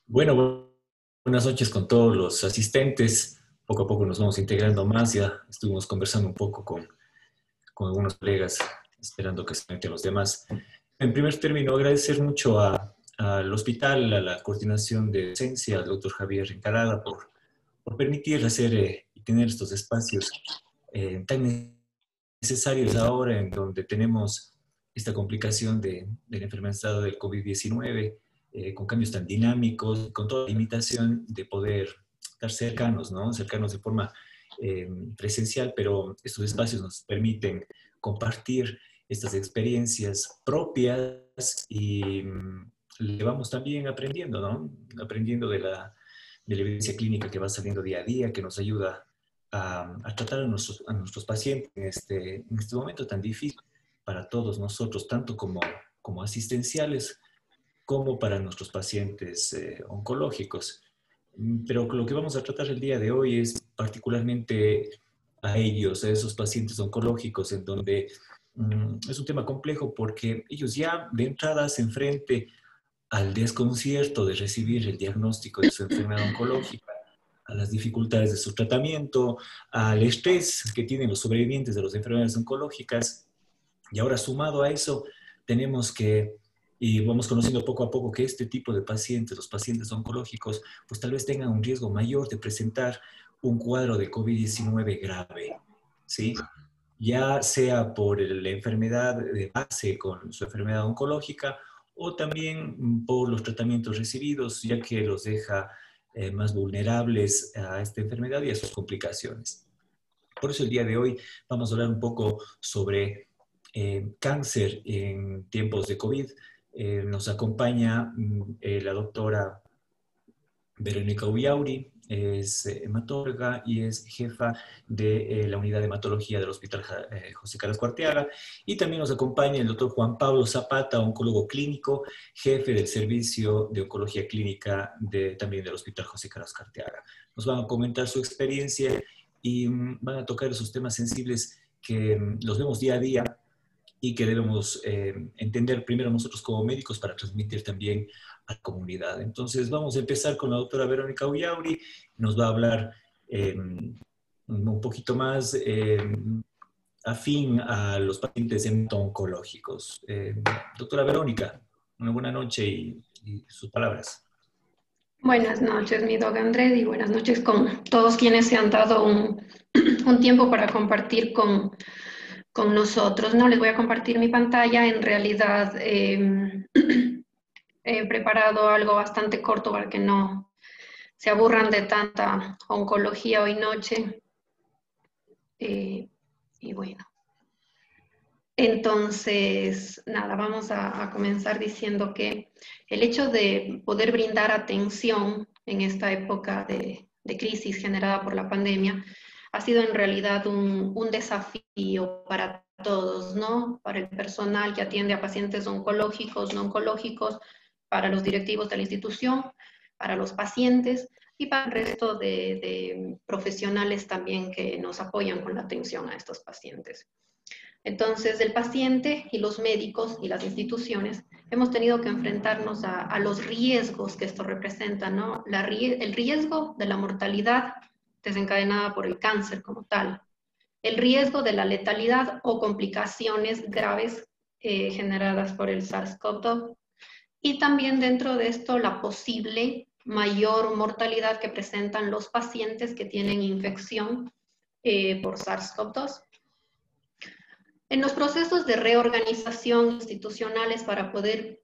Buenas noches con todos los asistentes. Poco a poco nos vamos integrando más. Ya estuvimos conversando un poco con algunos colegas, esperando que se metan los demás. En primer término, agradecer mucho al hospital, a la coordinación de docencia, al doctor Javier Encalada, por permitir hacer y tener estos espacios tan necesarios ahora en donde tenemos esta complicación de la enfermedad del COVID-19, con cambios tan dinámicos, con toda la limitación de poder estar cercanos, ¿no? Cercanos de forma presencial, pero estos espacios nos permiten compartir estas experiencias propias y le vamos también aprendiendo, ¿no? Aprendiendo de la evidencia clínica que va saliendo día a día, que nos ayuda a tratar a nuestros pacientes en este momento tan difícil para todos nosotros, tanto como asistenciales, como para nuestros pacientes oncológicos. Pero lo que vamos a tratar el día de hoy es particularmente a ellos, a esos pacientes oncológicos, en donde es un tema complejo porque ellos ya de entrada se enfrentan al desconcierto de recibir el diagnóstico de su enfermedad oncológica, a las dificultades de su tratamiento, al estrés que tienen los sobrevivientes de las enfermedades oncológicas. Y ahora sumado a eso, tenemos que, y vamos conociendo poco a poco que este tipo de pacientes, los pacientes oncológicos, pues tal vez tengan un riesgo mayor de presentar un cuadro de COVID-19 grave, ¿sí? Ya sea por la enfermedad de base con su enfermedad oncológica o también por los tratamientos recibidos, ya que los deja más vulnerables a esta enfermedad y a sus complicaciones. Por eso el día de hoy vamos a hablar un poco sobre cáncer en tiempos de COVID. Nos acompaña la doctora Verónica Ullauri, es hematóloga y es jefa de la unidad de hematología del Hospital José Carrasco Arteaga. Y también nos acompaña el doctor Juan Pablo Zapata, oncólogo clínico, jefe del servicio de oncología clínica también del Hospital José Carrasco Arteaga. Nos van a comentar su experiencia y van a tocar esos temas sensibles que los vemos día a día y que debemos entender primero nosotros como médicos para transmitir también a la comunidad. Entonces vamos a empezar con la doctora Verónica Ullauri, nos va a hablar un poquito más afín a los pacientes oncológicos. Doctora Verónica, una buena noche y sus palabras. Buenas noches, mi dog Andrés, y buenas noches con todos quienes se han dado un tiempo para compartir con nosotros. No les voy a compartir mi pantalla, en realidad he preparado algo bastante corto para que no se aburran de tanta oncología hoy noche. Y bueno, entonces, nada, vamos a comenzar diciendo que el hecho de poder brindar atención en esta época de crisis generada por la pandemia ha sido en realidad un desafío para todos, ¿no? Para el personal que atiende a pacientes oncológicos, no oncológicos, para los directivos de la institución, para los pacientes y para el resto de profesionales también que nos apoyan con la atención a estos pacientes. Entonces, el paciente y los médicos y las instituciones hemos tenido que enfrentarnos a los riesgos que esto representa, ¿no? El riesgo de la mortalidad desencadenada por el cáncer como tal, el riesgo de la letalidad o complicaciones graves generadas por el SARS-CoV-2 y también dentro de esto la posible mayor mortalidad que presentan los pacientes que tienen infección por SARS-CoV-2. En los procesos de reorganización institucionales para poder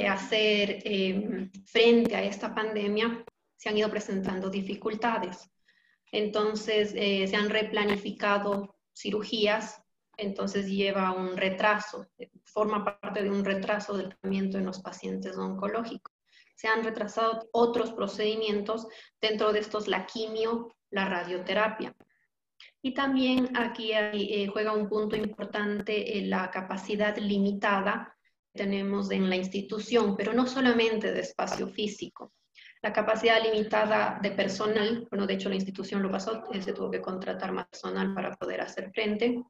hacer frente a esta pandemia, se han ido presentando dificultades. Entonces, se han replanificado cirugías, entonces lleva un retraso, forma parte de un retraso del tratamiento en los pacientes oncológicos. Se han retrasado otros procedimientos, dentro de estos la quimio, la radioterapia. Y también aquí juega un punto importante la capacidad limitada que tenemos en la institución, pero no solamente de espacio físico. La capacidad limitada de personal, bueno, de hecho la institución lo pasó, se tuvo que contratar más personal para poder hacer frente.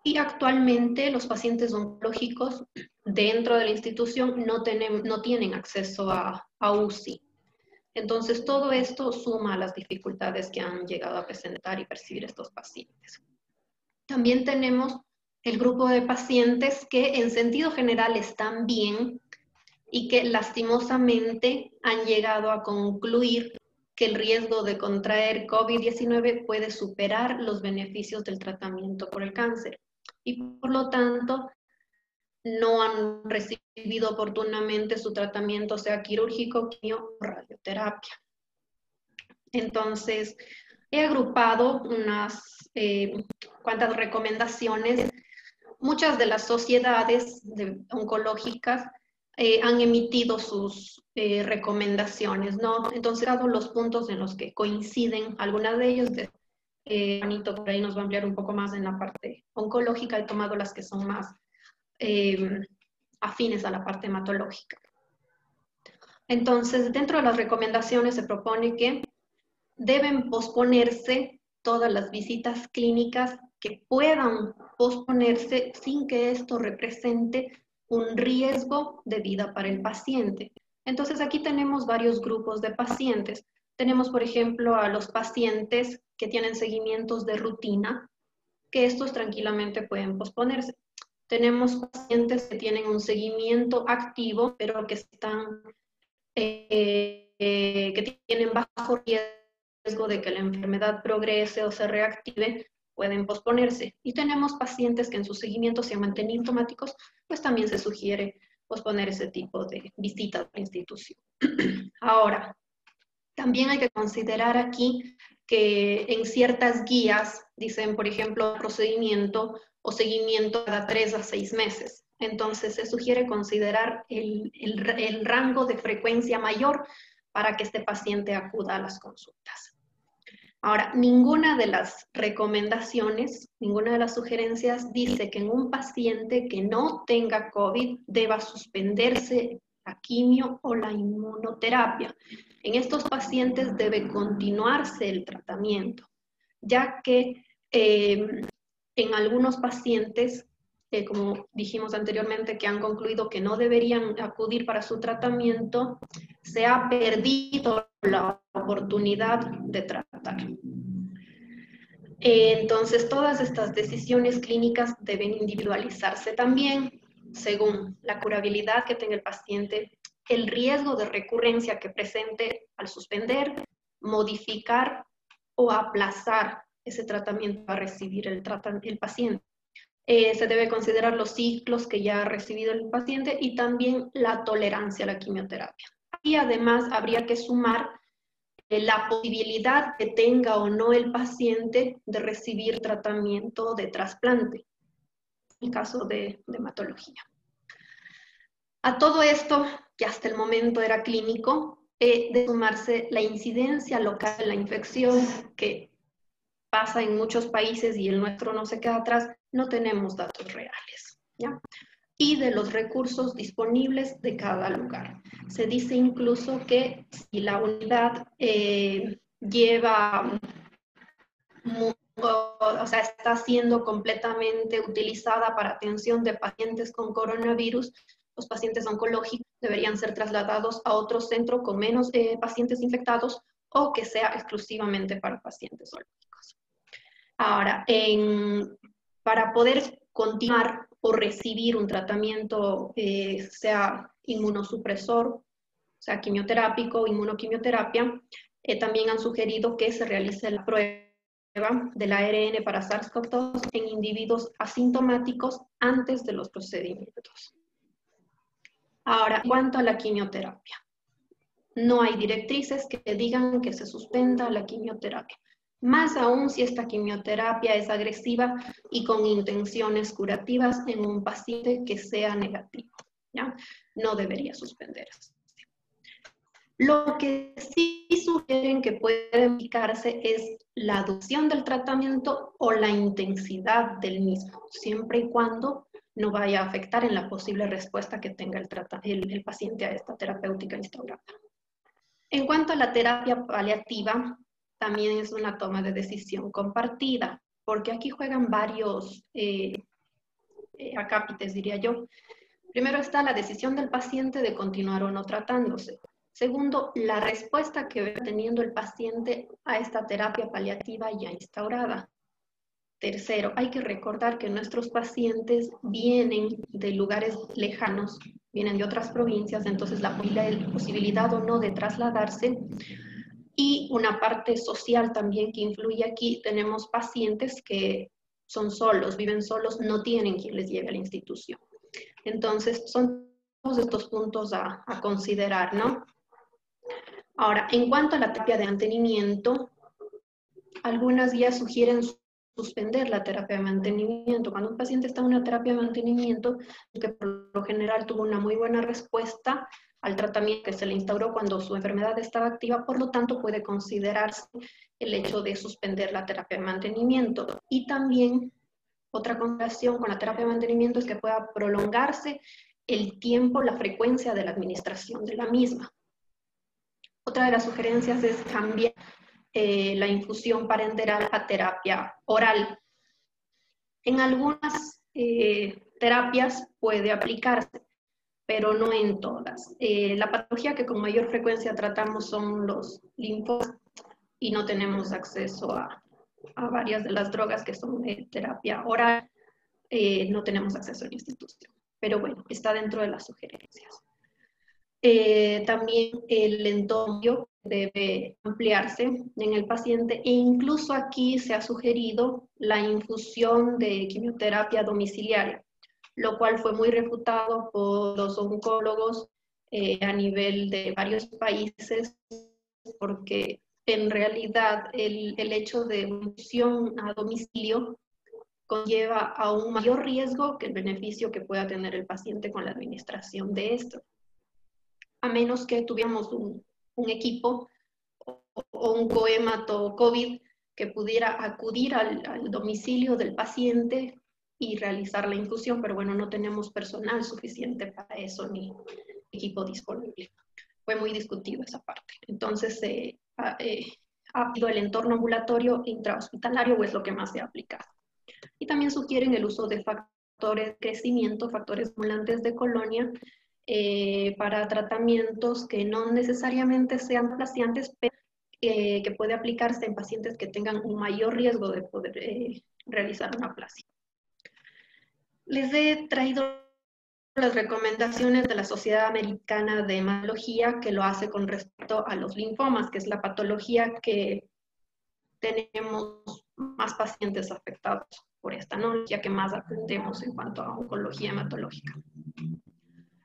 Y actualmente los pacientes oncológicos dentro de la institución no tienen acceso a UCI. Entonces, todo esto suma a las dificultades que han llegado a presentar y percibir estos pacientes. También tenemos el grupo de pacientes que en sentido general están bien y que lastimosamente han llegado a concluir que el riesgo de contraer COVID-19 puede superar los beneficios del tratamiento por el cáncer y por lo tanto no han recibido oportunamente su tratamiento, sea quirúrgico, quimio o radioterapia. Entonces, he agrupado unas cuantas recomendaciones. Muchas de las sociedades oncológicas han emitido sus recomendaciones, ¿no? Entonces, dado los puntos en los que coinciden, algunas de ellos, Juanito por ahí nos va a ampliar un poco más en la parte oncológica, he tomado las que son más afines a la parte hematológica. Entonces, dentro de las recomendaciones se propone que deben posponerse todas las visitas clínicas que puedan posponerse sin que esto represente un riesgo de vida para el paciente. Entonces, aquí tenemos varios grupos de pacientes. Tenemos, por ejemplo, a los pacientes que tienen seguimientos de rutina, que estos tranquilamente pueden posponerse. Tenemos pacientes que tienen un seguimiento activo, pero que tienen bajo riesgo de que la enfermedad progrese o se reactive, pueden posponerse. Y tenemos pacientes que en su seguimiento se han mantenido sintomáticos, pues también se sugiere posponer ese tipo de visitas a la institución. Ahora, también hay que considerar aquí que en ciertas guías dicen, por ejemplo, procedimiento o seguimiento cada 3 a 6 meses. Entonces, se sugiere considerar el rango de frecuencia mayor para que este paciente acuda a las consultas. Ahora, ninguna de las recomendaciones, ninguna de las sugerencias dice que en un paciente que no tenga COVID deba suspenderse la quimio o la inmunoterapia. En estos pacientes debe continuarse el tratamiento, ya que en algunos pacientes, como dijimos anteriormente, que han concluido que no deberían acudir para su tratamiento, se ha perdido la oportunidad de tratar. Entonces, todas estas decisiones clínicas deben individualizarse también según la curabilidad que tenga el paciente, el riesgo de recurrencia que presente al suspender, modificar o aplazar ese tratamiento a recibir el paciente. Se debe considerar los ciclos que ya ha recibido el paciente y también la tolerancia a la quimioterapia. Y además habría que sumar la posibilidad que tenga o no el paciente de recibir tratamiento de trasplante, en el caso de hematología. A todo esto, que hasta el momento era clínico, de sumarse la incidencia local de la infección, que pasa en muchos países y el nuestro no se queda atrás, no tenemos datos reales, ¿ya? Y de los recursos disponibles de cada lugar. Se dice incluso que si la unidad está siendo completamente utilizada para atención de pacientes con coronavirus, los pacientes oncológicos deberían ser trasladados a otro centro con menos pacientes infectados o que sea exclusivamente para pacientes oncológicos. Ahora, para poder continuar o recibir un tratamiento, sea inmunosupresor, sea quimioterápico o inmunoquimioterapia, también han sugerido que se realice la prueba del ARN para SARS-CoV-2 en individuos asintomáticos antes de los procedimientos. Ahora, en cuanto a la quimioterapia, no hay directrices que digan que se suspenda la quimioterapia. Más aún si esta quimioterapia es agresiva y con intenciones curativas en un paciente que sea negativo, ¿ya? No debería suspenderse. Lo que sí sugieren que puede indicarse es la duración del tratamiento o la intensidad del mismo, siempre y cuando no vaya a afectar en la posible respuesta que tenga el paciente a esta terapéutica instaurada. En cuanto a la terapia paliativa, también es una toma de decisión compartida, porque aquí juegan varios acápites, diría yo. Primero está la decisión del paciente de continuar o no tratándose. Segundo, la respuesta que va teniendo el paciente a esta terapia paliativa ya instaurada. Tercero, hay que recordar que nuestros pacientes vienen de lugares lejanos, vienen de otras provincias, entonces la posibilidad o no de trasladarse. Y una parte social también que influye aquí, tenemos pacientes que son solos, viven solos, no tienen quien les lleve a la institución. Entonces, son todos estos puntos a considerar, ¿no? Ahora, en cuanto a la terapia de mantenimiento, algunas guías sugieren suspender la terapia de mantenimiento. Cuando un paciente está en una terapia de mantenimiento, que por lo general tuvo una muy buena respuesta al tratamiento que se le instauró cuando su enfermedad estaba activa, por lo tanto puede considerarse el hecho de suspender la terapia de mantenimiento. Y también otra consideración con la terapia de mantenimiento es que pueda prolongarse el tiempo, la frecuencia de la administración de la misma. Otra de las sugerencias es cambiar la infusión parenteral a terapia oral. En algunas terapias puede aplicarse, pero no en todas. La patología que con mayor frecuencia tratamos son los linfomas y no tenemos acceso a varias de las drogas que son de terapia oral. No tenemos acceso a la institución. Pero bueno, está dentro de las sugerencias. También el entorno debe ampliarse en el paciente e incluso aquí se ha sugerido la infusión de quimioterapia domiciliaria, lo cual fue muy refutado por los oncólogos a nivel de varios países, porque en realidad el hecho de infusión a domicilio conlleva a un mayor riesgo que el beneficio que pueda tener el paciente con la administración de esto. A menos que tuviéramos un equipo o un cohemato COVID que pudiera acudir al domicilio del paciente y realizar la infusión, pero bueno, no tenemos personal suficiente para eso ni equipo disponible. Fue muy discutido esa parte. Entonces, ha sido el entorno ambulatorio intrahospitalario o es lo que más se ha aplicado. Y también sugieren el uso de factores de crecimiento, factores estimulantes de colonia, para tratamientos que no necesariamente sean placiantes, pero que puede aplicarse en pacientes que tengan un mayor riesgo de poder realizar una aplasia. Les he traído las recomendaciones de la Sociedad Americana de Hematología, que lo hace con respecto a los linfomas, que es la patología que tenemos más pacientes afectados por esta, ¿no? Ya que más atendemos en cuanto a oncología hematológica.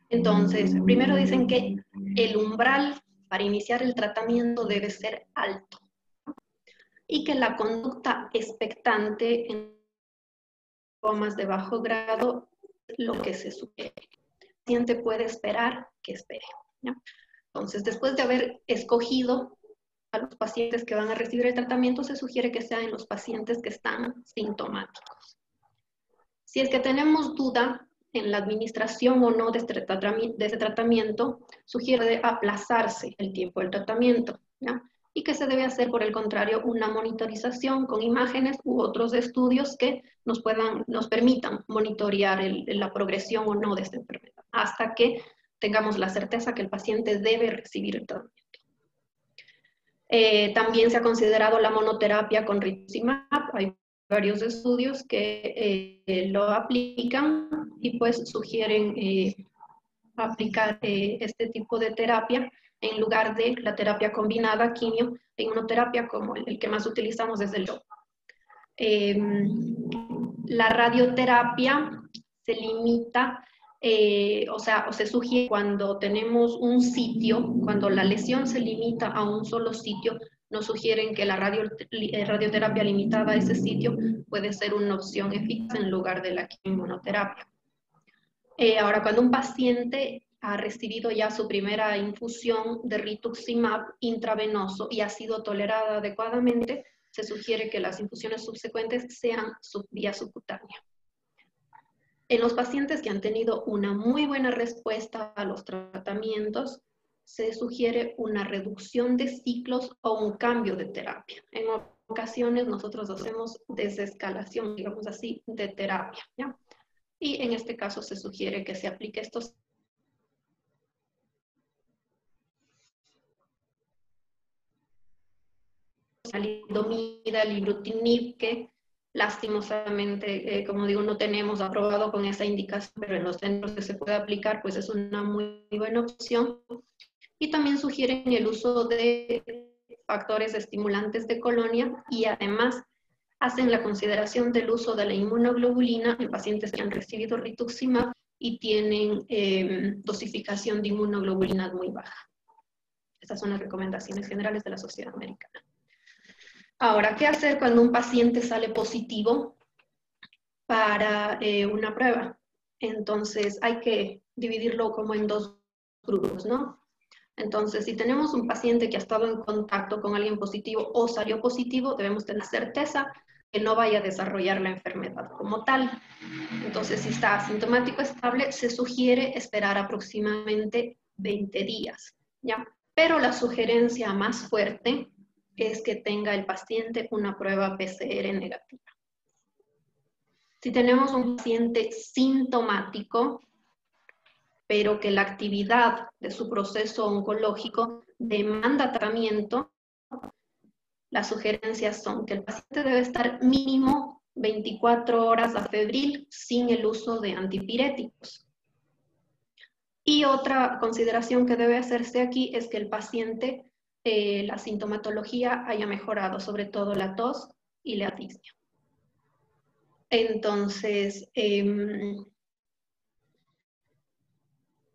Entonces, primero dicen que el umbral para iniciar el tratamiento debe ser alto y que la conducta expectante en linfomas de bajo grado es lo que se sugiere. El paciente puede esperar que espere, ¿no? Entonces, después de haber escogido a los pacientes que van a recibir el tratamiento, se sugiere que sean los pacientes que están sintomáticos. Si es que tenemos duda en la administración o no de este tratamiento, sugiere aplazarse el tiempo del tratamiento, ¿ya? Y que se debe hacer, por el contrario, una monitorización con imágenes u otros estudios que nos permitan monitorear la progresión o no de esta enfermedad, hasta que tengamos la certeza que el paciente debe recibir el tratamiento. También se ha considerado la monoterapia con rituximab. Hay varios estudios que lo aplican y pues sugieren aplicar este tipo de terapia en lugar de la terapia combinada, quimio e inmunoterapia, como el que más utilizamos desde el la radioterapia se limita, o se sugiere cuando tenemos un sitio, cuando la lesión se limita a un solo sitio, nos sugieren que la radioterapia limitada a ese sitio puede ser una opción eficaz en lugar de la inmunoterapia. Ahora, cuando un paciente ha recibido ya su primera infusión de rituximab intravenoso y ha sido tolerada adecuadamente, se sugiere que las infusiones subsecuentes sean vía subcutánea. En los pacientes que han tenido una muy buena respuesta a los tratamientos, se sugiere una reducción de ciclos o un cambio de terapia. En ocasiones nosotros hacemos desescalación, digamos así, de terapia, ¿ya? Y en este caso se sugiere que se aplique estos lenalidomida, el ibrutinib, que lastimosamente, como digo, no tenemos aprobado con esa indicación, pero en los centros que se puede aplicar, pues es una muy buena opción. Y también sugieren el uso de factores estimulantes de colonia y además hacen la consideración del uso de la inmunoglobulina en pacientes que han recibido rituximab y tienen dosificación de inmunoglobulina muy baja. Estas son las recomendaciones generales de la Sociedad Americana. Ahora, ¿qué hacer cuando un paciente sale positivo para una prueba? Entonces, hay que dividirlo como en dos grupos, ¿no? Entonces, si tenemos un paciente que ha estado en contacto con alguien positivo o salió positivo, debemos tener certeza que no vaya a desarrollar la enfermedad como tal. Entonces, si está asintomático estable, se sugiere esperar aproximadamente 20 días, ¿ya? Pero la sugerencia más fuerte es que tenga el paciente una prueba PCR negativa. Si tenemos un paciente sintomático, pero que la actividad de su proceso oncológico demanda tratamiento, las sugerencias son que el paciente debe estar mínimo 24 horas a febril sin el uso de antipiréticos. Y otra consideración que debe hacerse aquí es que el paciente, la sintomatología haya mejorado, sobre todo la tos y la disnea. Entonces,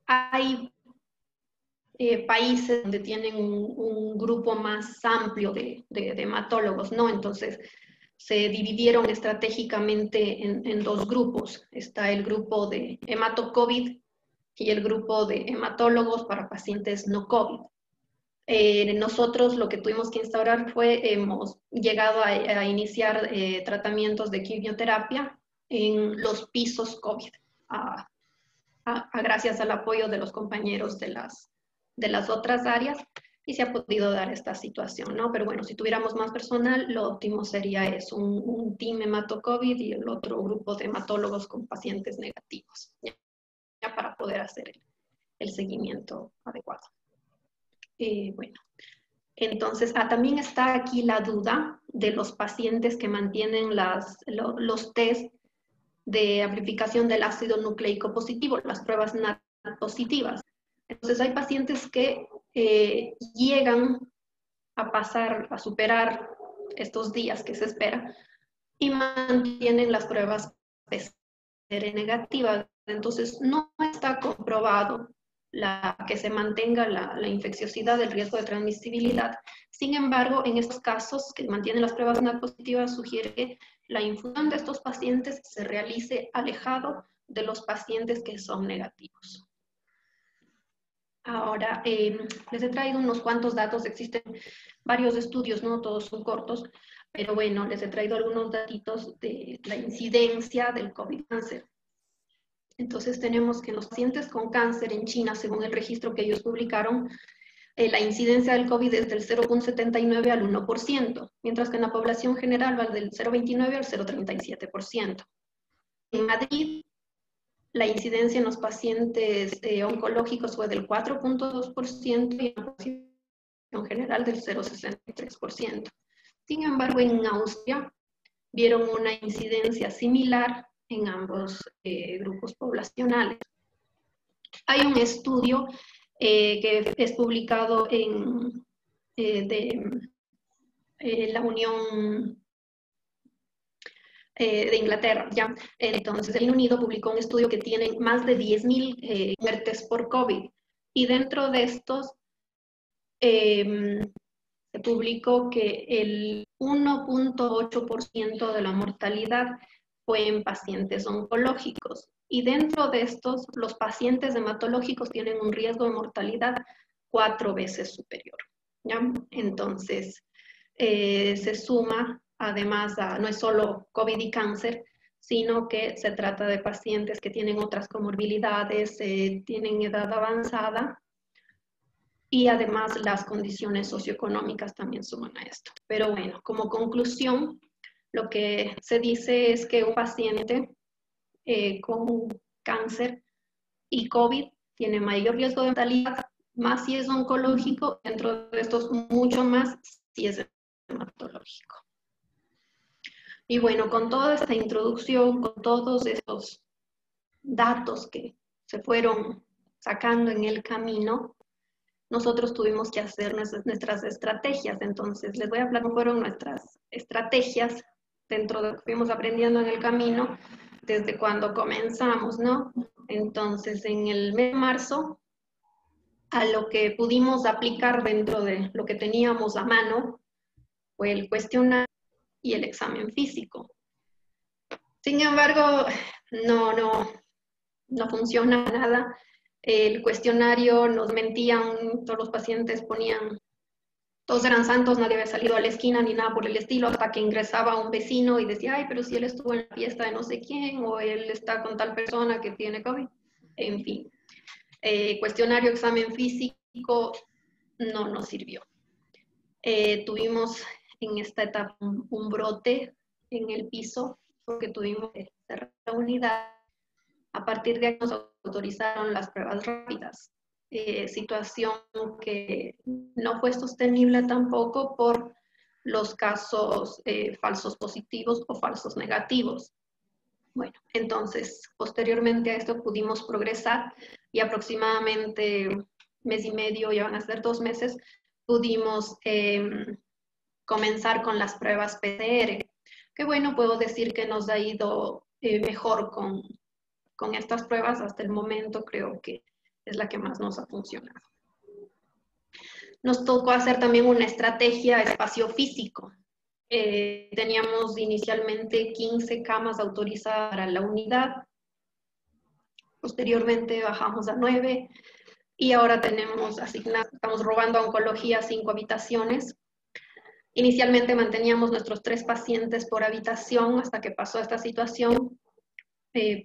hay países donde tienen un grupo más amplio de hematólogos, ¿no? Entonces, se dividieron estratégicamente en dos grupos. Está el grupo de hemato-COVID y el grupo de hematólogos para pacientes no COVID. Nosotros lo que tuvimos que instaurar fue, hemos llegado a iniciar tratamientos de quimioterapia en los pisos COVID, gracias al apoyo de los compañeros de las otras áreas, y se ha podido dar esta situación, ¿no? Pero bueno, si tuviéramos más personal, lo óptimo sería eso, un team hemato-COVID y el otro grupo de hematólogos con pacientes negativos, ya para poder hacer el seguimiento adecuado. Bueno, entonces, también está aquí la duda de los pacientes que mantienen los test de amplificación del ácido nucleico positivo, las pruebas NAT positivas. Entonces, hay pacientes que llegan a superar estos días que se espera y mantienen las pruebas PCR negativas. Entonces, no está comprobado que se mantenga la infecciosidad, el riesgo de transmisibilidad. Sin embargo, en estos casos que mantienen las pruebas NAT positivas, sugiere que la infusión de estos pacientes se realice alejado de los pacientes que son negativos. Ahora, les he traído unos cuantos datos. Existen varios estudios, no todos son cortos, pero bueno, les he traído algunos datitos de la incidencia del COVID cáncer. Entonces tenemos que en los pacientes con cáncer en China, según el registro que ellos publicaron, la incidencia del COVID es del 0,79 al 1%, mientras que en la población general va del 0,29 al 0,37%. En Madrid, la incidencia en los pacientes oncológicos fue del 4,2% y en la población general del 0,63%. Sin embargo, en Austria vieron una incidencia similar en ambos grupos poblacionales. Hay un estudio que es publicado en la Unión de Inglaterra, ¿ya? Entonces, el Reino Unido publicó un estudio que tiene más de 10.000 muertes por COVID, y dentro de estos se publicó que el 1,8% de la mortalidad fue en pacientes oncológicos, y dentro de estos, los pacientes hematológicos tienen un riesgo de mortalidad 4 veces superior, ¿ya? Entonces, se suma, además, no es solo COVID y cáncer, sino que se trata de pacientes que tienen otras comorbilidades, tienen edad avanzada, y además las condiciones socioeconómicas también suman a esto. Pero bueno, como conclusión, lo que se dice es que un paciente con cáncer y COVID tiene mayor riesgo de mortalidad, más si es oncológico, dentro de estos mucho más si es hematológico. Y bueno, con toda esta introducción, con todos estos datos que se fueron sacando en el camino, nosotros tuvimos que hacer nuestras estrategias. Entonces, les voy a hablar cómo fueron nuestras estrategias dentro de lo que fuimos aprendiendo en el camino desde cuando comenzamos, ¿no? Entonces, en el mes de marzo, a lo que pudimos aplicar dentro de lo que teníamos a mano fue el cuestionario y el examen físico. Sin embargo, no funciona nada. El cuestionario nos mentían, todos los pacientes ponían, todos eran santos, nadie había salido a la esquina ni nada por el estilo, hasta que ingresaba un vecino y decía, ay, pero si él estuvo en la fiesta de no sé quién, o él está con tal persona que tiene COVID. En fin, cuestionario, examen físico, no nos sirvió. Tuvimos en esta etapa un brote en el piso, porque tuvimos que cerrar la unidad. A partir de ahí nos autorizaron las pruebas rápidas, situación que no fue sostenible tampoco por los casos falsos positivos o falsos negativos. Bueno, entonces, posteriormente a esto pudimos progresar y aproximadamente mes y medio, ya van a ser 2 meses, pudimos comenzar con las pruebas PCR. Que bueno, puedo decir que nos ha ido mejor con estas pruebas hasta el momento, creo que es la que más nos ha funcionado. Nos tocó hacer también una estrategia espacio físico. Teníamos inicialmente 15 camas autorizadas para la unidad, posteriormente bajamos a 9 y ahora tenemos asignadas, estamos robando a oncología 5 habitaciones. Inicialmente manteníamos nuestros 3 pacientes por habitación hasta que pasó esta situación.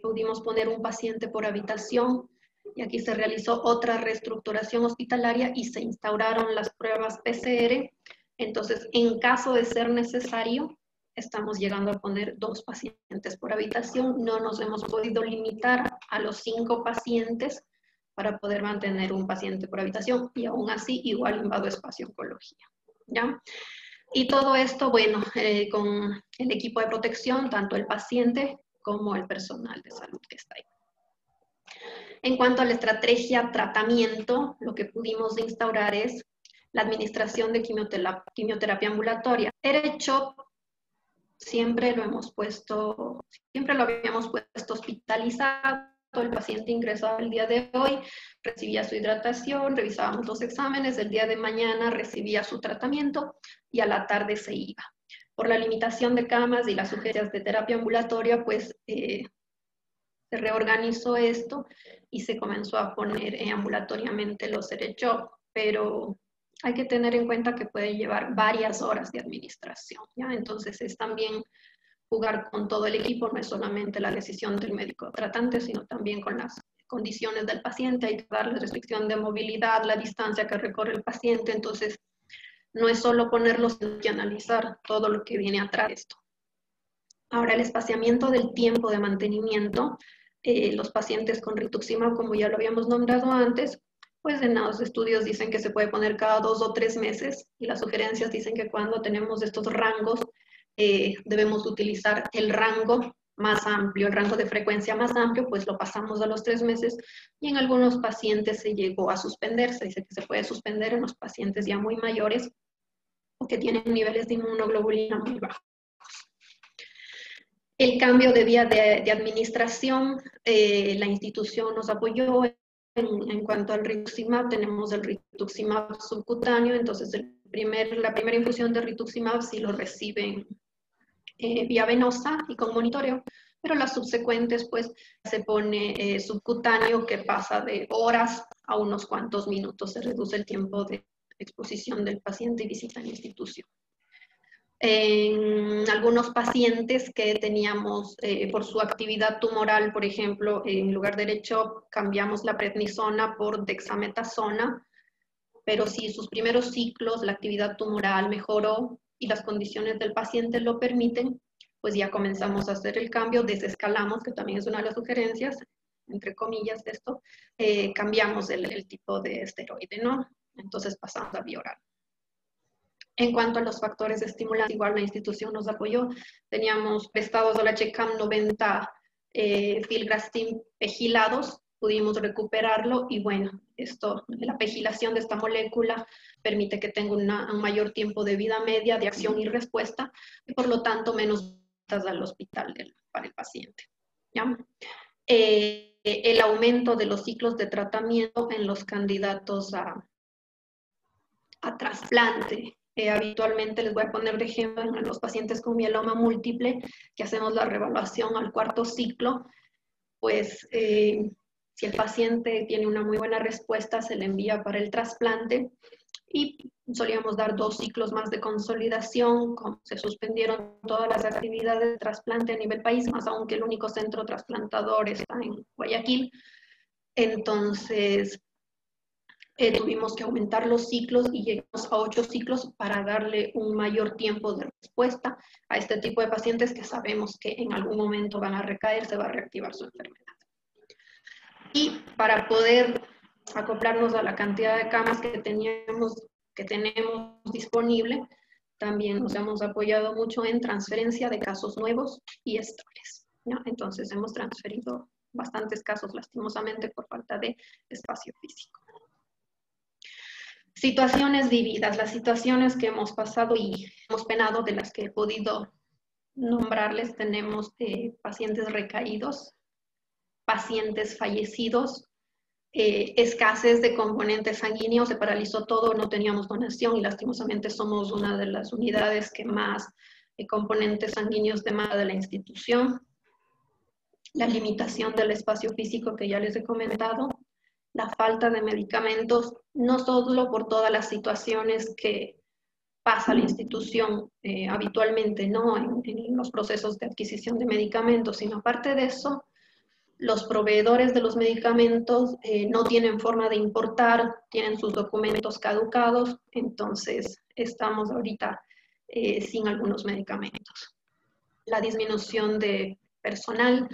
Pudimos poner un paciente por habitación y aquí se realizó otra reestructuración hospitalaria y se instauraron las pruebas PCR. Entonces, en caso de ser necesario, estamos llegando a poner 2 pacientes por habitación. No nos hemos podido limitar a los 5 pacientes para poder mantener un paciente por habitación y aún así igual invado espacio oncología, ¿ya? Y todo esto, bueno, con el equipo de protección, tanto el paciente como el personal de salud que está ahí. En cuanto a la estrategia tratamiento, lo que pudimos instaurar es la administración de quimioterapia ambulatoria. ERECHOP siempre lo habíamos puesto hospitalizado. El paciente ingresaba el día de hoy, recibía su hidratación, revisábamos los exámenes, el día de mañana recibía su tratamiento y a la tarde se iba. Por la limitación de camas y las sugerencias de terapia ambulatoria, pues se reorganizó esto y se comenzó a poner ambulatoriamente los ERECHOP, pero hay que tener en cuenta que puede llevar varias horas de administración, ¿ya? Entonces es también jugar con todo el equipo, no es solamente la decisión del médico tratante, sino también con las condiciones del paciente, hay que darle restricción de movilidad, la distancia que recorre el paciente, entonces no es solo ponerlos, sino que analizar todo lo que viene atrás de esto. Ahora, el espaciamiento del tiempo de mantenimiento, los pacientes con rituximab, como ya lo habíamos nombrado antes, pues en los estudios dicen que se puede poner cada 2 o 3 meses y las sugerencias dicen que cuando tenemos estos rangos debemos utilizar el rango más amplio, el rango de frecuencia más amplio, pues lo pasamos a los 3 meses y en algunos pacientes se llegó a suspender, se dice que se puede suspender en los pacientes ya muy mayores o que tienen niveles de inmunoglobulina muy bajos. El cambio de vía de administración, la institución nos apoyó en cuanto al rituximab, tenemos el rituximab subcutáneo, entonces la primera infusión de rituximab sí lo reciben vía venosa y con monitoreo, pero las subsecuentes pues se pone subcutáneo que pasa de horas a unos cuantos minutos, se reduce el tiempo de exposición del paciente y visita a la institución. En algunos pacientes que teníamos por su actividad tumoral, por ejemplo, en lugar de ERECHOP, cambiamos la prednisona por dexametasona, pero si sus primeros ciclos la actividad tumoral mejoró y las condiciones del paciente lo permiten, pues ya comenzamos a hacer el cambio, desescalamos, que también es una de las sugerencias, entre comillas de esto, cambiamos el tipo de esteroide, ¿no? Entonces pasamos a vía oral. En cuanto a los factores estimulantes, igual la institución nos apoyó. Teníamos prestados a la Checam 90 filgrastim pegilados, pudimos recuperarlo y bueno, la pegilación de esta molécula permite que tenga un mayor tiempo de vida media de acción y respuesta y por lo tanto menos visitas al hospital para el paciente. ¿Ya? El aumento de los ciclos de tratamiento en los candidatos a trasplante. Habitualmente les voy a poner de ejemplo en los pacientes con mieloma múltiple, que hacemos la reevaluación al 4.º ciclo, pues si el paciente tiene una muy buena respuesta, se le envía para el trasplante y solíamos dar 2 ciclos más de consolidación, como se suspendieron todas las actividades de trasplante a nivel país, más aún que el único centro trasplantador está en Guayaquil. Entonces, tuvimos que aumentar los ciclos y llegamos a 8 ciclos para darle un mayor tiempo de respuesta a este tipo de pacientes que sabemos que en algún momento van a recaer, se va a reactivar su enfermedad. Y para poder acoplarnos a la cantidad de camas que tenemos disponible, también nos hemos apoyado mucho en transferencia de casos nuevos y estables, ¿no? Entonces hemos transferido bastantes casos lastimosamente por falta de espacio físico. Situaciones vividas, las situaciones que hemos pasado y hemos penado, de las que he podido nombrarles, tenemos pacientes recaídos, pacientes fallecidos, escasez de componentes sanguíneos, se paralizó todo, no teníamos donación y lastimosamente somos una de las unidades que más componentes sanguíneos demanda de la institución. La limitación del espacio físico que ya les he comentado, la falta de medicamentos, no solo por todas las situaciones que pasa la institución habitualmente, ¿no? En los procesos de adquisición de medicamentos, sino aparte de eso, los proveedores de los medicamentos no tienen forma de importar, tienen sus documentos caducados, entonces estamos ahorita sin algunos medicamentos. La disminución de personal,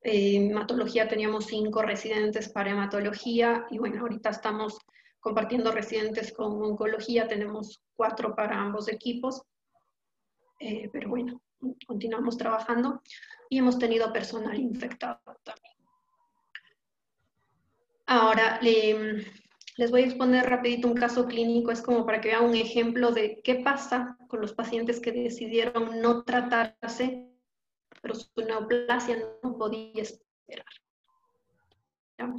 hematología teníamos 5 residentes para hematología y bueno, ahorita estamos compartiendo residentes con oncología, tenemos 4 para ambos equipos, pero bueno, continuamos trabajando y hemos tenido personal infectado también. Ahora, les voy a exponer rapidito un caso clínico, es como para que vean un ejemplo de qué pasa con los pacientes que decidieron no tratarse, pero su neoplasia no podía esperar. ¿Ya?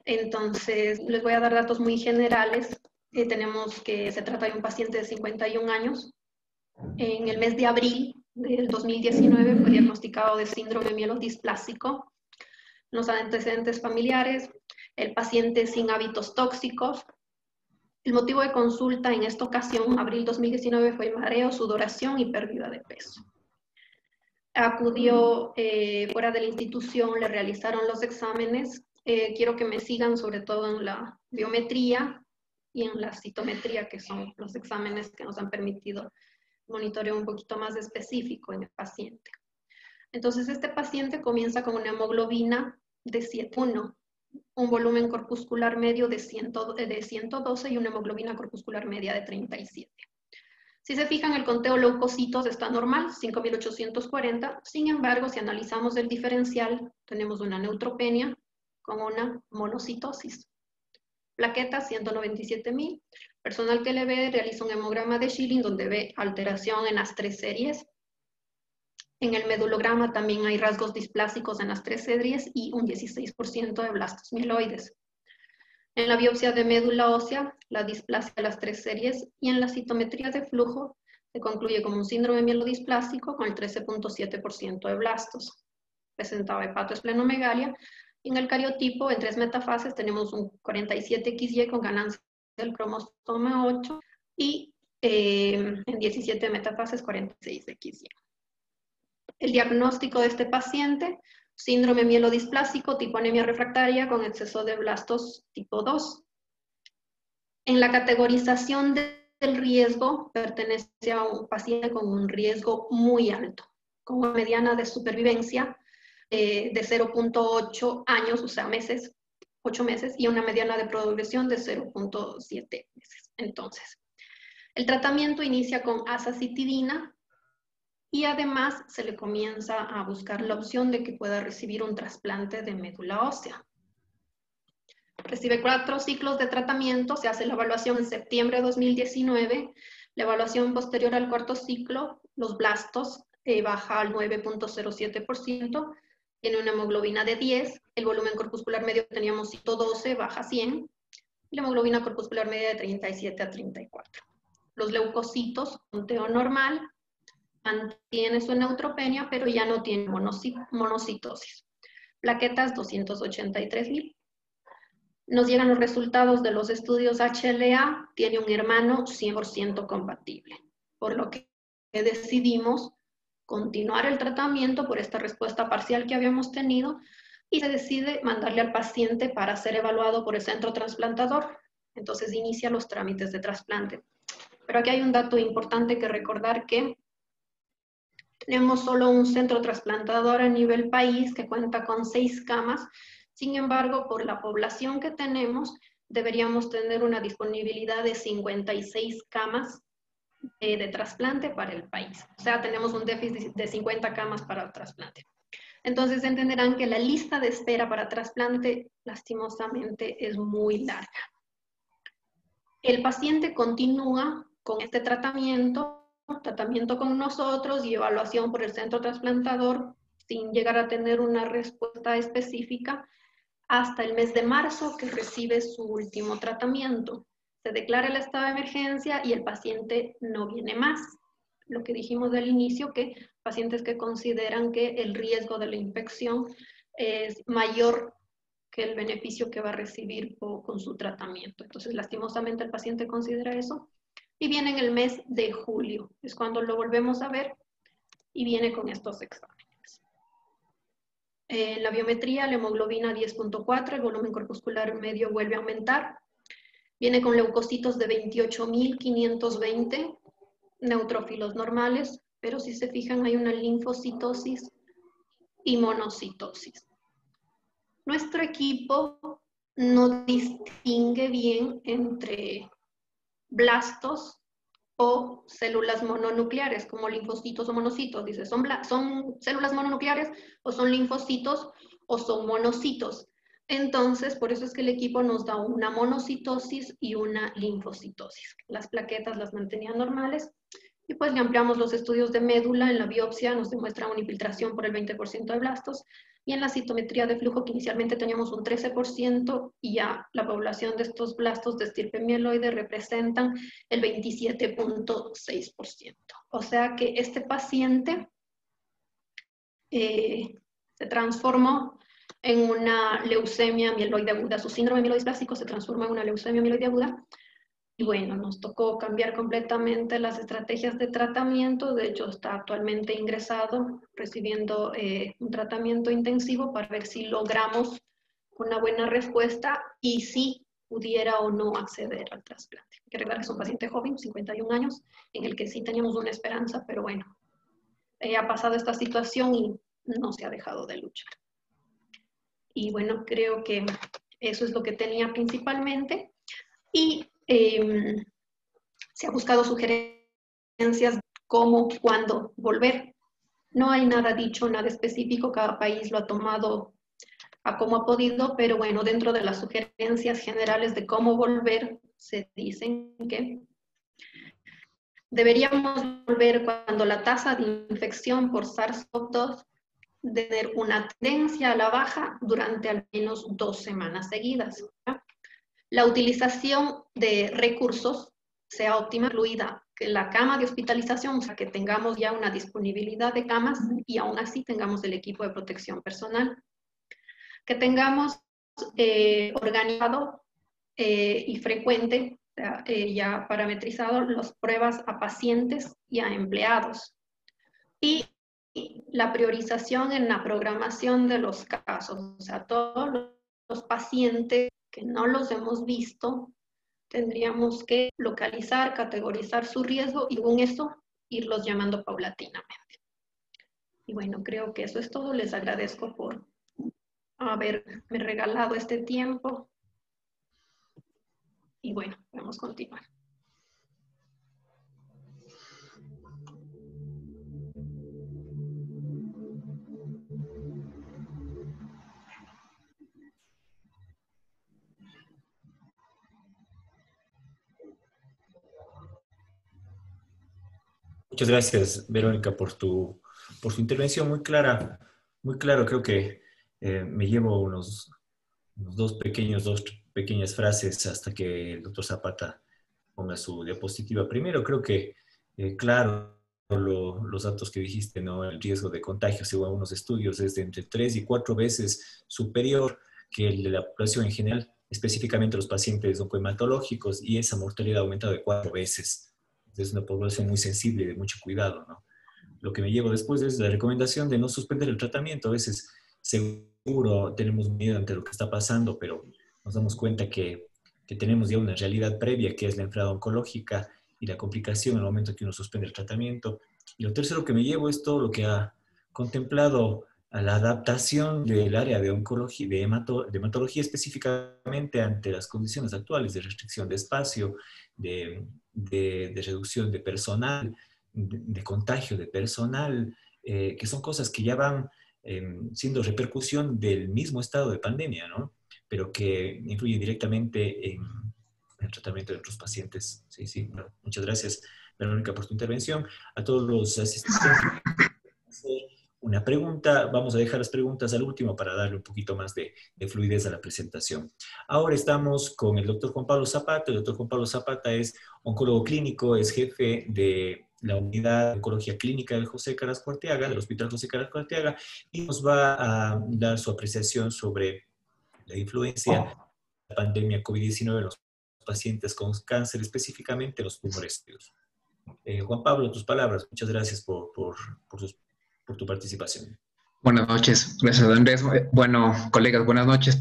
Entonces, les voy a dar datos muy generales. Tenemos que se trata de un paciente de 51 años. En el mes de abril del 2019 fue diagnosticado de síndrome mielodisplásico. Los antecedentes familiares, el paciente sin hábitos tóxicos. El motivo de consulta en esta ocasión, abril 2019, fue mareo, sudoración y pérdida de peso. Acudió fuera de la institución, le realizaron los exámenes. Quiero que me sigan sobre todo en la biometría y en la citometría, que son los exámenes que nos han permitido monitoreo un poquito más específico en el paciente. Entonces, este paciente comienza con una hemoglobina de 7,1, un volumen corpuscular medio de 112 y una hemoglobina corpuscular media de 37. Si se fijan, el conteo de leucocitos está normal, 5.840. Sin embargo, si analizamos el diferencial, tenemos una neutropenia con una monocitosis. Plaquetas, 197.000. Personal que le ve realiza un hemograma de Schilling donde ve alteración en las 3 series. En el medulograma también hay rasgos displásicos en las 3 series y un 16% de blastos mieloides. En la biopsia de médula ósea, la displasia de las 3 series y en la citometría de flujo se concluye como un síndrome mielodisplásico con el 13.7% de blastos. Presentaba hepatoesplenomegalia y en el cariotipo en 3 metafases tenemos un 47XY con ganancia del cromosoma 8 y en 17 metafases 46XY. El diagnóstico de este paciente, síndrome mielodisplásico tipo anemia refractaria con exceso de blastos tipo 2. En la categorización del riesgo, pertenece a un paciente con un riesgo muy alto, con una mediana de supervivencia de 0.8 años, o sea, meses, 8 meses, y una mediana de progresión de 0.7 meses. Entonces, El tratamiento inicia con azacitidina y además se le comienza a buscar la opción de que pueda recibir un trasplante de médula ósea. Recibe 4 ciclos de tratamiento, se hace la evaluación en septiembre de 2019, la evaluación posterior al 4º ciclo, los blastos baja al 9.07%, tiene una hemoglobina de 10, el volumen corpuscular medio teníamos 112, baja a 100, y la hemoglobina corpuscular media de 37 a 34. Los leucocitos, conteo normal, mantiene su neutropenia, pero ya no tiene monocitosis. Plaquetas 283.000. Nos llegan los resultados de los estudios HLA, tiene un hermano 100% compatible, por lo que decidimos continuar el tratamiento por esta respuesta parcial que habíamos tenido y se decide mandarle al paciente para ser evaluado por el centro trasplantador. Entonces inicia los trámites de trasplante. Pero aquí hay un dato importante que recordar, que tenemos solo un centro trasplantador a nivel país que cuenta con 6 camas. Sin embargo, por la población que tenemos, deberíamos tener una disponibilidad de 56 camas de trasplante para el país. O sea, tenemos un déficit de 50 camas para el trasplante. Entonces entenderán que la lista de espera para trasplante, lastimosamente, es muy larga. El paciente continúa con este tratamiento con nosotros y evaluación por el centro trasplantador sin llegar a tener una respuesta específica hasta el mes de marzo, que recibe su último tratamiento. Se declara el estado de emergencia y el paciente no viene más. Lo que dijimos del inicio, que pacientes que consideran que el riesgo de la infección es mayor que el beneficio que va a recibir con su tratamiento. Entonces, lastimosamente, el paciente considera eso y viene en el mes de julio. Es cuando lo volvemos a ver y viene con estos exámenes. La biometría, la hemoglobina 10.4, el volumen corpuscular medio vuelve a aumentar. Viene con leucocitos de 28.520, neutrófilos normales, pero si se fijan hay una linfocitosis y monocitosis. Nuestro equipo no distingue bien entre blastos o células mononucleares, como linfocitos o monocitos. Dice, ¿son células mononucleares o son linfocitos o son monocitos? Entonces, por eso es que el equipo nos da una monocitosis y una linfocitosis. Las plaquetas las mantenían normales. Y pues le ampliamos los estudios de médula. En la biopsia nos demuestra una infiltración por el 20% de blastos, y en la citometría de flujo, que inicialmente teníamos un 13%, y ya la población de estos blastos de estirpe mieloide representan el 27.6%. O sea que este paciente se transformó en una leucemia mieloide aguda. Su síndrome mielodisplásico se transformó en una leucemia mieloide aguda. Y bueno, nos tocó cambiar completamente las estrategias de tratamiento. De hecho, está actualmente ingresado, recibiendo un tratamiento intensivo para ver si logramos una buena respuesta y si pudiera o no acceder al trasplante. Hay que recordar que es un paciente joven, 51 años, en el que sí teníamos una esperanza, pero bueno, ha pasado esta situación y no se ha dejado de luchar. Y bueno, creo que eso es lo que tenía principalmente. Y se ha buscado sugerencias cómo, cuándo volver. No hay nada dicho, nada específico, cada país lo ha tomado a como ha podido, pero bueno, dentro de las sugerencias generales de cómo volver, se dicen que deberíamos volver cuando la tasa de infección por SARS-CoV-2 tener una tendencia a la baja durante al menos 2 semanas seguidas. La utilización de recursos sea óptima, incluida la cama de hospitalización, o sea, que tengamos ya una disponibilidad de camas y aún así tengamos el equipo de protección personal. Que tengamos organizado y frecuente, ya parametrizado, las pruebas a pacientes y a empleados. Y la priorización en la programación de los casos, o sea, todos los pacientes que no los hemos visto, tendríamos que localizar, categorizar su riesgo y con eso irlos llamando paulatinamente. Y bueno, creo que eso es todo. Les agradezco por haberme regalado este tiempo. Y bueno, vamos a continuar. Muchas gracias, Verónica, por tu intervención muy clara, muy claro. Creo que me llevo unos dos pequeñas frases hasta que el doctor Zapata ponga su diapositiva. Primero, creo que, claro, los datos que dijiste, ¿no? El riesgo de contagio, según algunos estudios, es de entre 3 y 4 veces superior que el de la población en general, específicamente los pacientes oncohematológicos, y esa mortalidad ha aumentado de 4 veces. Es una población muy sensible y de mucho cuidado, ¿no? Lo que me llevo después es la recomendación de no suspender el tratamiento. A veces, seguro, tenemos miedo ante lo que está pasando, pero nos damos cuenta que tenemos ya una realidad previa, que es la enfermedad oncológica y la complicación en el momento que uno suspende el tratamiento. Y lo tercero que me llevo es todo lo que ha contemplado a la adaptación del área de oncología, de hematología específicamente ante las condiciones actuales de restricción de espacio, de reducción de personal, de contagio de personal, que son cosas que ya van siendo repercusión del mismo estado de pandemia, ¿no? Pero que influyen directamente en el tratamiento de otros pacientes. Sí, sí, bueno, muchas gracias, Verónica, por tu intervención. A todos los asistentes, una pregunta. Vamos a dejar las preguntas al último para darle un poquito más de fluidez a la presentación. Ahora estamos con el doctor Juan Pablo Zapata. El doctor Juan Pablo Zapata es oncólogo clínico, es jefe de la unidad de oncología clínica del José Carrasco Arteaga, del Hospital José Carrasco Arteaga, y nos va a dar su apreciación sobre la influencia de la pandemia COVID-19 en los pacientes con cáncer, específicamente los tumores. Juan Pablo, tus palabras. Muchas gracias por tu participación. Buenas noches, gracias Andrés. Bueno, colegas, buenas noches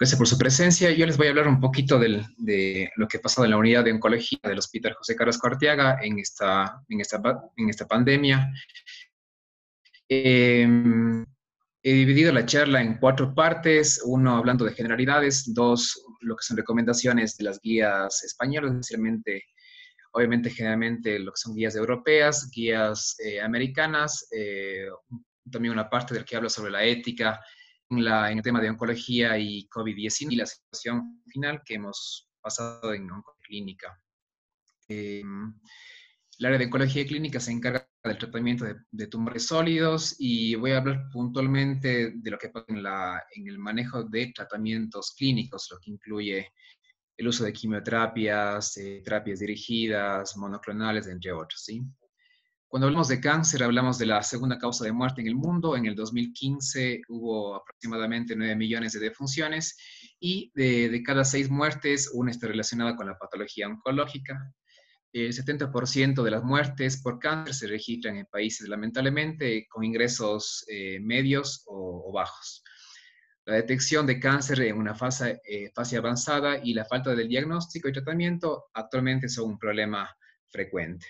gracias por su presencia. Yo les voy a hablar un poquito de lo que ha pasado en la unidad de oncología del Hospital José Carrasco Arteaga en esta pandemia. He dividido la charla en 4 partes, uno hablando de generalidades, 2 lo que son recomendaciones de las guías españolas, especialmente, obviamente generalmente lo que son guías europeas, guías americanas, también una parte del que habla sobre la ética en el tema de oncología y COVID-19 y la situación final que hemos pasado en oncología clínica. El área de oncología clínica se encarga del tratamiento de tumores sólidos y voy a hablar puntualmente de lo que pasa en el manejo de tratamientos clínicos, lo que incluye el uso de quimioterapias, terapias dirigidas, monoclonales, entre otros, ¿sí? Cuando hablamos de cáncer, hablamos de la segunda causa de muerte en el mundo. En el 2015 hubo aproximadamente 9 millones de defunciones y de cada 6 muertes, una está relacionada con la patología oncológica. El 70% de las muertes por cáncer se registran en países, lamentablemente, con ingresos medios o bajos. La detección de cáncer en una fase avanzada y la falta del diagnóstico y tratamiento actualmente son un problema frecuente.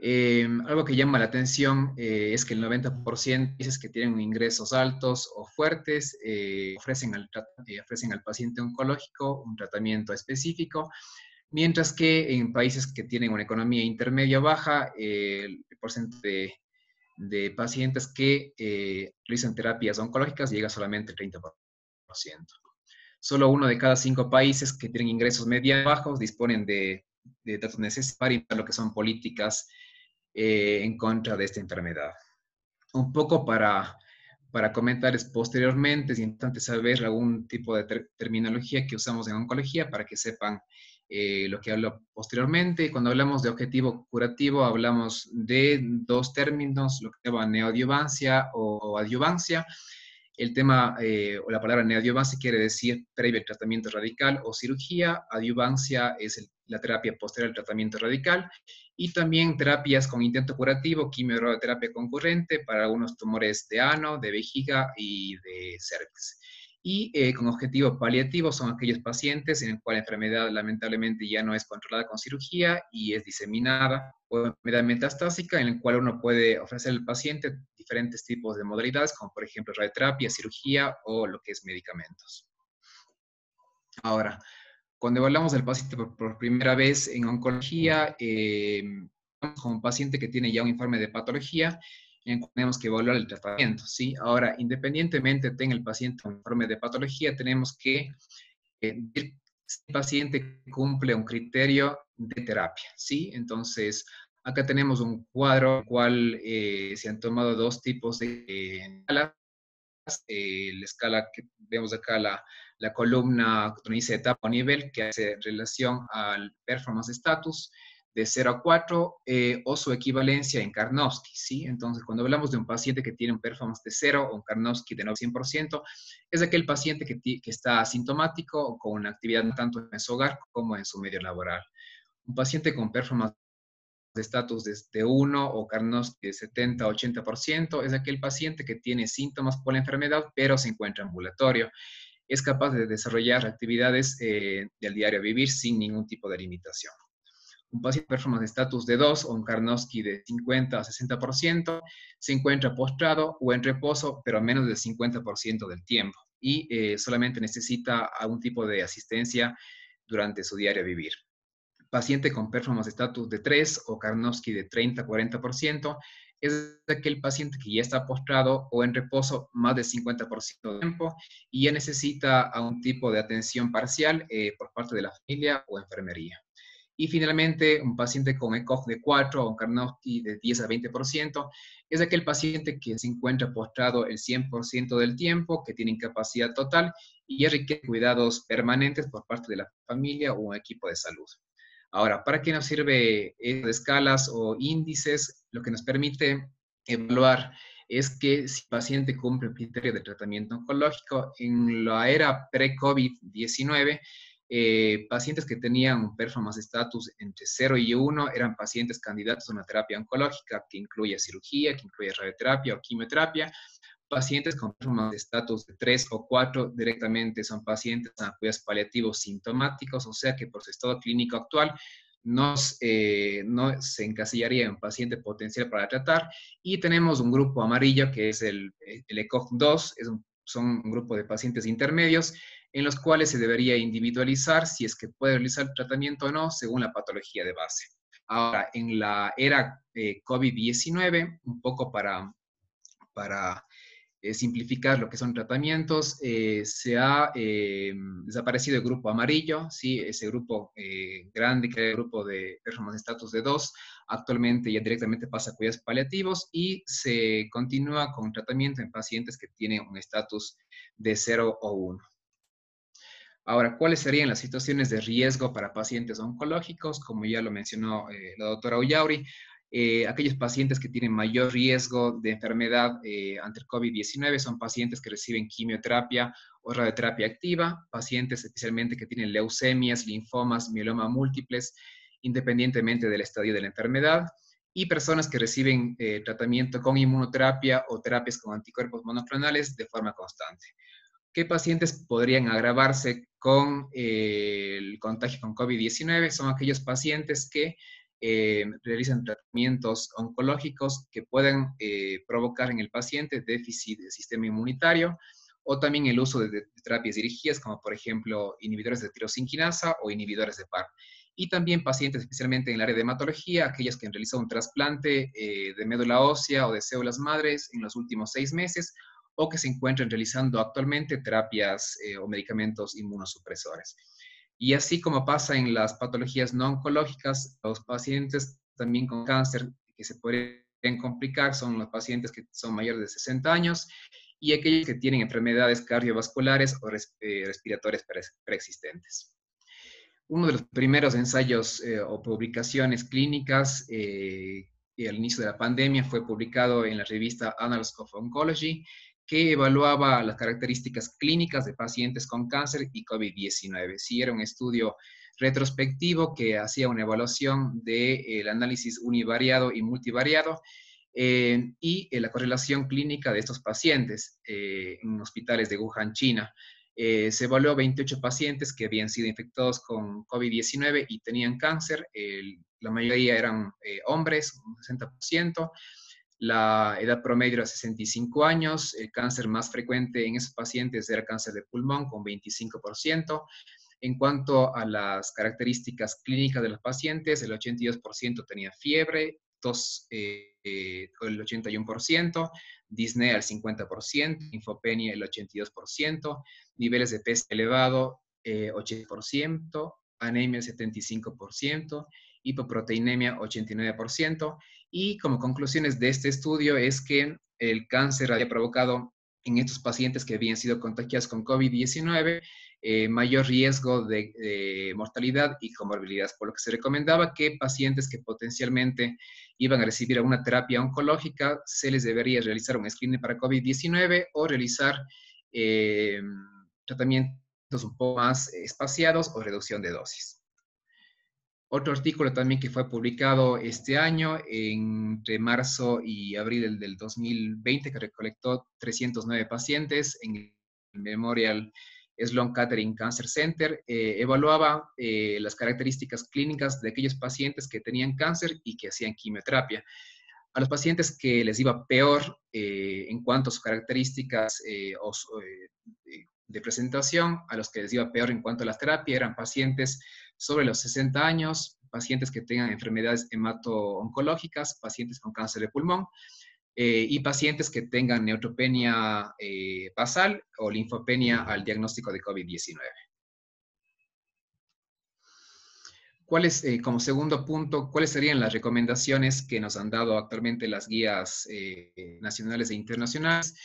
Algo que llama la atención es que el 90% de países que tienen ingresos altos o fuertes ofrecen al paciente oncológico un tratamiento específico, mientras que en países que tienen una economía intermedia baja, el porcentaje de pacientes que realizan terapias oncológicas llega solamente al 30%. Solo 1 de cada 5 países que tienen ingresos medios bajos disponen de datos necesarios para implementar lo que son políticas en contra de esta enfermedad. Un poco para comentar posteriormente, es importante saber algún tipo de terminología que usamos en oncología para que sepan lo que hablo posteriormente. Cuando hablamos de objetivo curativo, hablamos de 2 términos, lo que se llama neoadjuvancia o adyuvancia. El tema o la palabra neoadjuvancia quiere decir previo al tratamiento radical o cirugía. Adyuvancia es la terapia posterior al tratamiento radical. Y también terapias con intento curativo, quimioterapia concurrente para algunos tumores de ano, de vejiga y de cervix. Y con objetivo paliativo son aquellos pacientes en el cual la enfermedad lamentablemente ya no es controlada con cirugía y es diseminada, o enfermedad metastásica en el cual uno puede ofrecer al paciente diferentes tipos de modalidades, como por ejemplo radioterapia, cirugía o lo que es medicamentos. Ahora, cuando hablamos del paciente por primera vez en oncología, como un paciente que tiene ya un informe de patología, tenemos que evaluar el tratamiento, ¿sí? Ahora, independientemente tenga el paciente un informe de patología, tenemos que ver si el paciente cumple un criterio de terapia, ¿sí? Entonces, acá tenemos un cuadro en el cual se han tomado dos tipos de escalas. La escala que vemos acá, la columna donde dice etapa o nivel, que hace relación al performance status de 0 a 4 o su equivalencia en Karnofsky, ¿sí? Entonces, cuando hablamos de un paciente que tiene un performance de 0 o un Karnofsky de 100%, es aquel paciente que está asintomático o con una actividad tanto en su hogar como en su medio laboral. Un paciente con performance de estatus de 1 o Karnofsky de 70-80% es aquel paciente que tiene síntomas por la enfermedad, pero se encuentra ambulatorio. Es capaz de desarrollar actividades del diario vivir sin ningún tipo de limitación. Un paciente con performance de estatus de 2 o un Karnofsky de 50-60% se encuentra postrado o en reposo, pero menos del 50% del tiempo y solamente necesita algún tipo de asistencia durante su diario vivir. Paciente con performance status de 3 o Karnofsky de 30-40% es aquel paciente que ya está postrado o en reposo más del 50% del tiempo y ya necesita algún tipo de atención parcial por parte de la familia o enfermería. Y finalmente, un paciente con ECOG de 4 o un Karnofsky de 10-20% es aquel paciente que se encuentra postrado el 100% del tiempo, que tiene incapacidad total y requiere cuidados permanentes por parte de la familia o un equipo de salud. Ahora, ¿para qué nos sirve escalas o índices? Lo que nos permite evaluar es que si el paciente cumple el criterio de tratamiento oncológico, en la era pre-COVID-19, pacientes que tenían un performance status entre 0 y 1 eran pacientes candidatos a una terapia oncológica que incluye cirugía, que incluye radioterapia o quimioterapia. Pacientes con performance estatus de 3 o 4 directamente son pacientes a cuidados paliativos sintomáticos, o sea que por su estado clínico actual no se encasillaría en paciente potencial para tratar. Y tenemos un grupo amarillo que es el ECOG 2, son un grupo de pacientes intermedios en los cuales se debería individualizar si es que puede realizar el tratamiento o no según la patología de base. Ahora, en la era COVID-19, un poco para simplificar lo que son tratamientos, se ha desaparecido el grupo amarillo, ¿sí? Ese grupo grande, que era el grupo de performance status de 2, actualmente ya directamente pasa a cuidados paliativos y se continúa con tratamiento en pacientes que tienen un estatus de 0 o 1. Ahora, ¿cuáles serían las situaciones de riesgo para pacientes oncológicos? Como ya lo mencionó la doctora Ullauri, aquellos pacientes que tienen mayor riesgo de enfermedad ante el COVID-19 son pacientes que reciben quimioterapia o radioterapia activa, pacientes especialmente que tienen leucemias, linfomas, mieloma múltiples, independientemente del estadio de la enfermedad, y personas que reciben tratamiento con inmunoterapia o terapias con anticuerpos monoclonales de forma constante. ¿Qué pacientes podrían agravarse con el contagio con COVID-19? Son aquellos pacientes que realizan tratamientos oncológicos que pueden provocar en el paciente déficit del sistema inmunitario o también el uso de terapias dirigidas, como por ejemplo inhibidores de tirosinquinasa o inhibidores de PARP. Y también pacientes, especialmente en el área de hematología, aquellos que han realizado un trasplante de médula ósea o de células madres en los últimos 6 meses o que se encuentran realizando actualmente terapias o medicamentos inmunosupresores. Y así como pasa en las patologías no oncológicas, los pacientes también con cáncer que se podrían complicar son los pacientes que son mayores de 60 años y aquellos que tienen enfermedades cardiovasculares o respiratorias preexistentes. Uno de los primeros ensayos o publicaciones clínicas al inicio de la pandemia fue publicado en la revista Annals of Oncology, que evaluaba las características clínicas de pacientes con cáncer y COVID-19. Sí, era un estudio retrospectivo que hacía una evaluación del análisis univariado y multivariado y la correlación clínica de estos pacientes en hospitales de Wuhan, China. Se evaluó 28 pacientes que habían sido infectados con COVID-19 y tenían cáncer. La mayoría eran hombres, un 60%. La edad promedio era 65 años. El cáncer más frecuente en esos pacientes era cáncer de pulmón con 25%. En cuanto a las características clínicas de los pacientes, el 82% tenía fiebre, tos el 81%, disnea el 50%, linfopenia el 82%, niveles de peso elevado 80%, anemia 75%, hipoproteinemia 89%, y como conclusiones de este estudio es que el cáncer había provocado en estos pacientes que habían sido contagiados con COVID-19 mayor riesgo de mortalidad y comorbilidades, por lo que se recomendaba que pacientes que potencialmente iban a recibir alguna terapia oncológica, se les debería realizar un screening para COVID-19 o realizar tratamientos un poco más espaciados o reducción de dosis. Otro artículo también que fue publicado este año, entre marzo y abril del 2020, que recolectó 309 pacientes en el Memorial Sloan Kettering Cancer Center, evaluaba las características clínicas de aquellos pacientes que tenían cáncer y que hacían quimioterapia. A los pacientes que les iba peor en cuanto a sus características de presentación, a los que les iba peor en cuanto a la terapia, eran pacientes sobre los 60 años, pacientes que tengan enfermedades hemato-oncológicas, pacientes con cáncer de pulmón y pacientes que tengan neutropenia basal o linfopenia al diagnóstico de COVID-19. Como segundo punto, ¿cuáles serían las recomendaciones que nos han dado actualmente las guías nacionales e internacionales?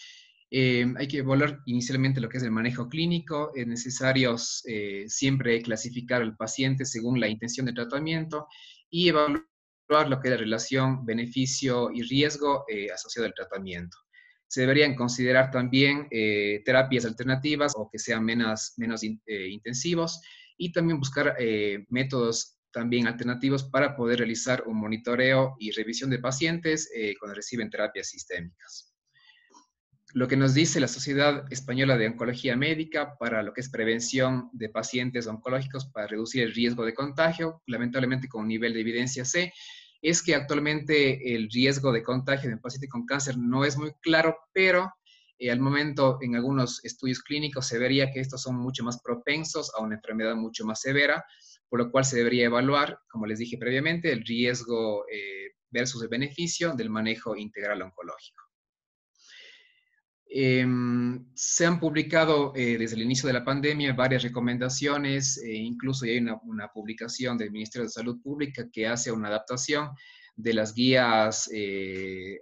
Hay que evaluar inicialmente lo que es el manejo clínico. Es necesario siempre clasificar al paciente según la intención de tratamiento y evaluar lo que es la relación beneficio y riesgo asociado al tratamiento. Se deberían considerar también terapias alternativas o que sean menos intensivos, y también buscar métodos también alternativos para poder realizar un monitoreo y revisión de pacientes cuando reciben terapias sistémicas. Lo que nos dice la Sociedad Española de Oncología Médica para lo que es prevención de pacientes oncológicos para reducir el riesgo de contagio, lamentablemente con un nivel de evidencia C, es que actualmente el riesgo de contagio de un paciente con cáncer no es muy claro, pero al momento en algunos estudios clínicos se vería que estos son mucho más propensos a una enfermedad mucho más severa, por lo cual se debería evaluar, como les dije previamente, el riesgo versus el beneficio del manejo integral oncológico. Se han publicado desde el inicio de la pandemia varias recomendaciones, incluso hay una publicación del Ministerio de Salud Pública que hace una adaptación de las guías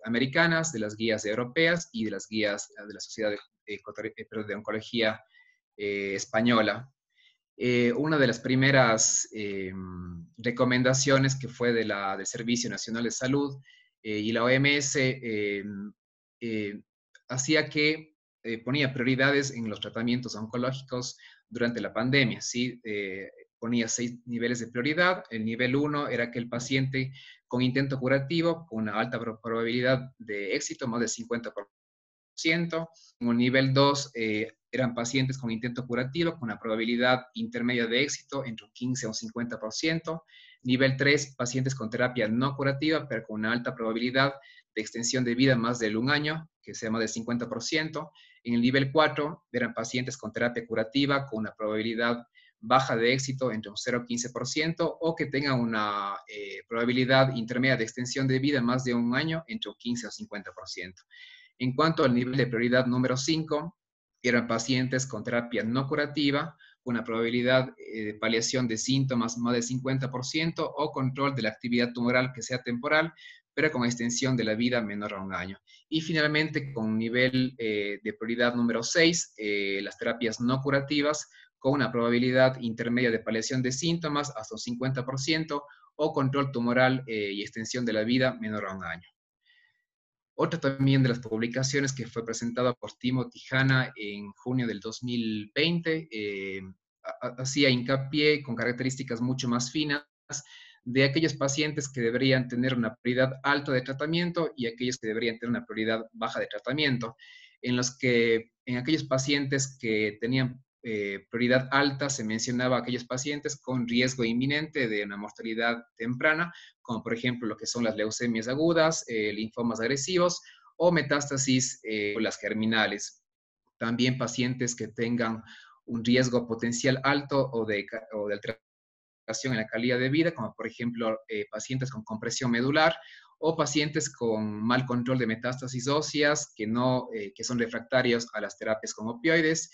americanas, de las guías europeas y de las guías de la Sociedad de Oncología Española. Una de las primeras recomendaciones que fue del Servicio Nacional de Salud y la OMS hacía que ponía prioridades en los tratamientos oncológicos durante la pandemia, ¿sí? Ponía 6 niveles de prioridad. El nivel 1 era aquel paciente con intento curativo, con una alta probabilidad de éxito, más del 50%. En el nivel 2 eran pacientes con intento curativo, con una probabilidad intermedia de éxito entre un 15 a un 50%. Nivel 3, pacientes con terapia no curativa, pero con una alta probabilidad de extensión de vida más de un año, que sea más del 50%. En el nivel 4 eran pacientes con terapia curativa con una probabilidad baja de éxito entre un 0 y 15%, o que tengan una probabilidad intermedia de extensión de vida más de un año entre un 15 o 50%. En cuanto al nivel de prioridad número 5, eran pacientes con terapia no curativa, con una probabilidad de paliación de síntomas más del 50% o control de la actividad tumoral que sea temporal, pero con extensión de la vida menor a un año. Y finalmente, con nivel de prioridad número 6, las terapias no curativas, con una probabilidad intermedia de paliación de síntomas hasta un 50% o control tumoral y extensión de la vida menor a un año. Otra también de las publicaciones que fue presentada por Timothy Hanna en junio del 2020, hacía hincapié con características mucho más finas de aquellos pacientes que deberían tener una prioridad alta de tratamiento y aquellos que deberían tener una prioridad baja de tratamiento, en aquellos pacientes que tenían prioridad alta se mencionaba a aquellos pacientes con riesgo inminente de una mortalidad temprana, como por ejemplo lo que son las leucemias agudas, linfomas agresivos o metástasis las germinales. También pacientes que tengan un riesgo potencial alto o de alteración en la calidad de vida, como por ejemplo pacientes con compresión medular o pacientes con mal control de metástasis óseas que son refractarios a las terapias con opioides.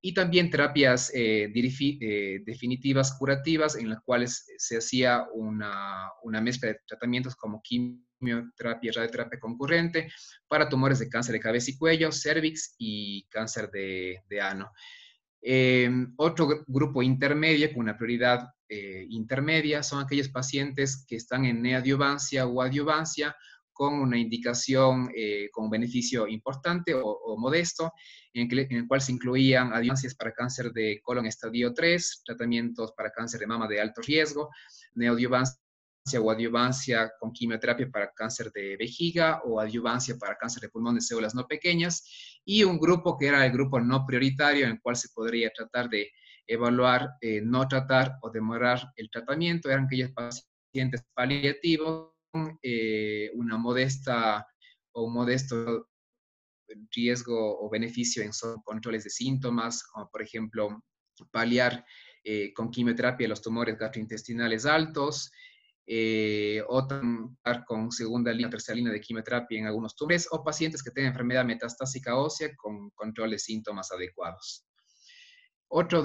y también terapias definitivas curativas, en las cuales se hacía una mezcla de tratamientos como quimioterapia, radioterapia concurrente para tumores de cáncer de cabeza y cuello, cervix y cáncer de ano. Otro grupo intermedio con una prioridad intermedia son aquellos pacientes que están en neoadjuvancia o adjuvancia con una indicación con beneficio importante o modesto, en el cual se incluían adjuvancias para cáncer de colon estadio 3, tratamientos para cáncer de mama de alto riesgo, neoadjuvancia o adjuvancia con quimioterapia para cáncer de vejiga o adjuvancia para cáncer de pulmón de células no pequeñas, y un grupo que era el grupo no prioritario, en el cual se podría tratar de evaluar, no tratar o demorar el tratamiento. Eran aquellos pacientes paliativos con una modesta o un modesto riesgo o beneficio en controles de síntomas, como por ejemplo paliar con quimioterapia los tumores gastrointestinales altos, o tratar con segunda línea o tercera línea de quimioterapia en algunos tumores, o pacientes que tienen enfermedad metastásica ósea con control de síntomas adecuados. Otro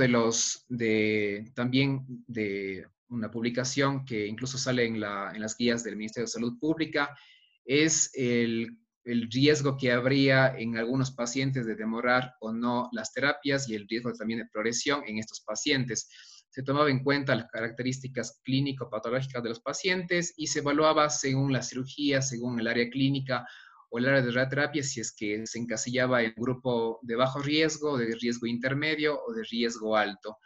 también de una publicación que incluso sale en las guías del Ministerio de Salud Pública es el riesgo que habría en algunos pacientes de demorar o no las terapias y el riesgo también de progresión en estos pacientes. Se tomaba en cuenta las características clínico-patológicas de los pacientes y se evaluaba según la cirugía, según el área clínica o el área de radioterapia, si es que se encasillaba en grupo de bajo riesgo, de riesgo intermedio o de riesgo alto.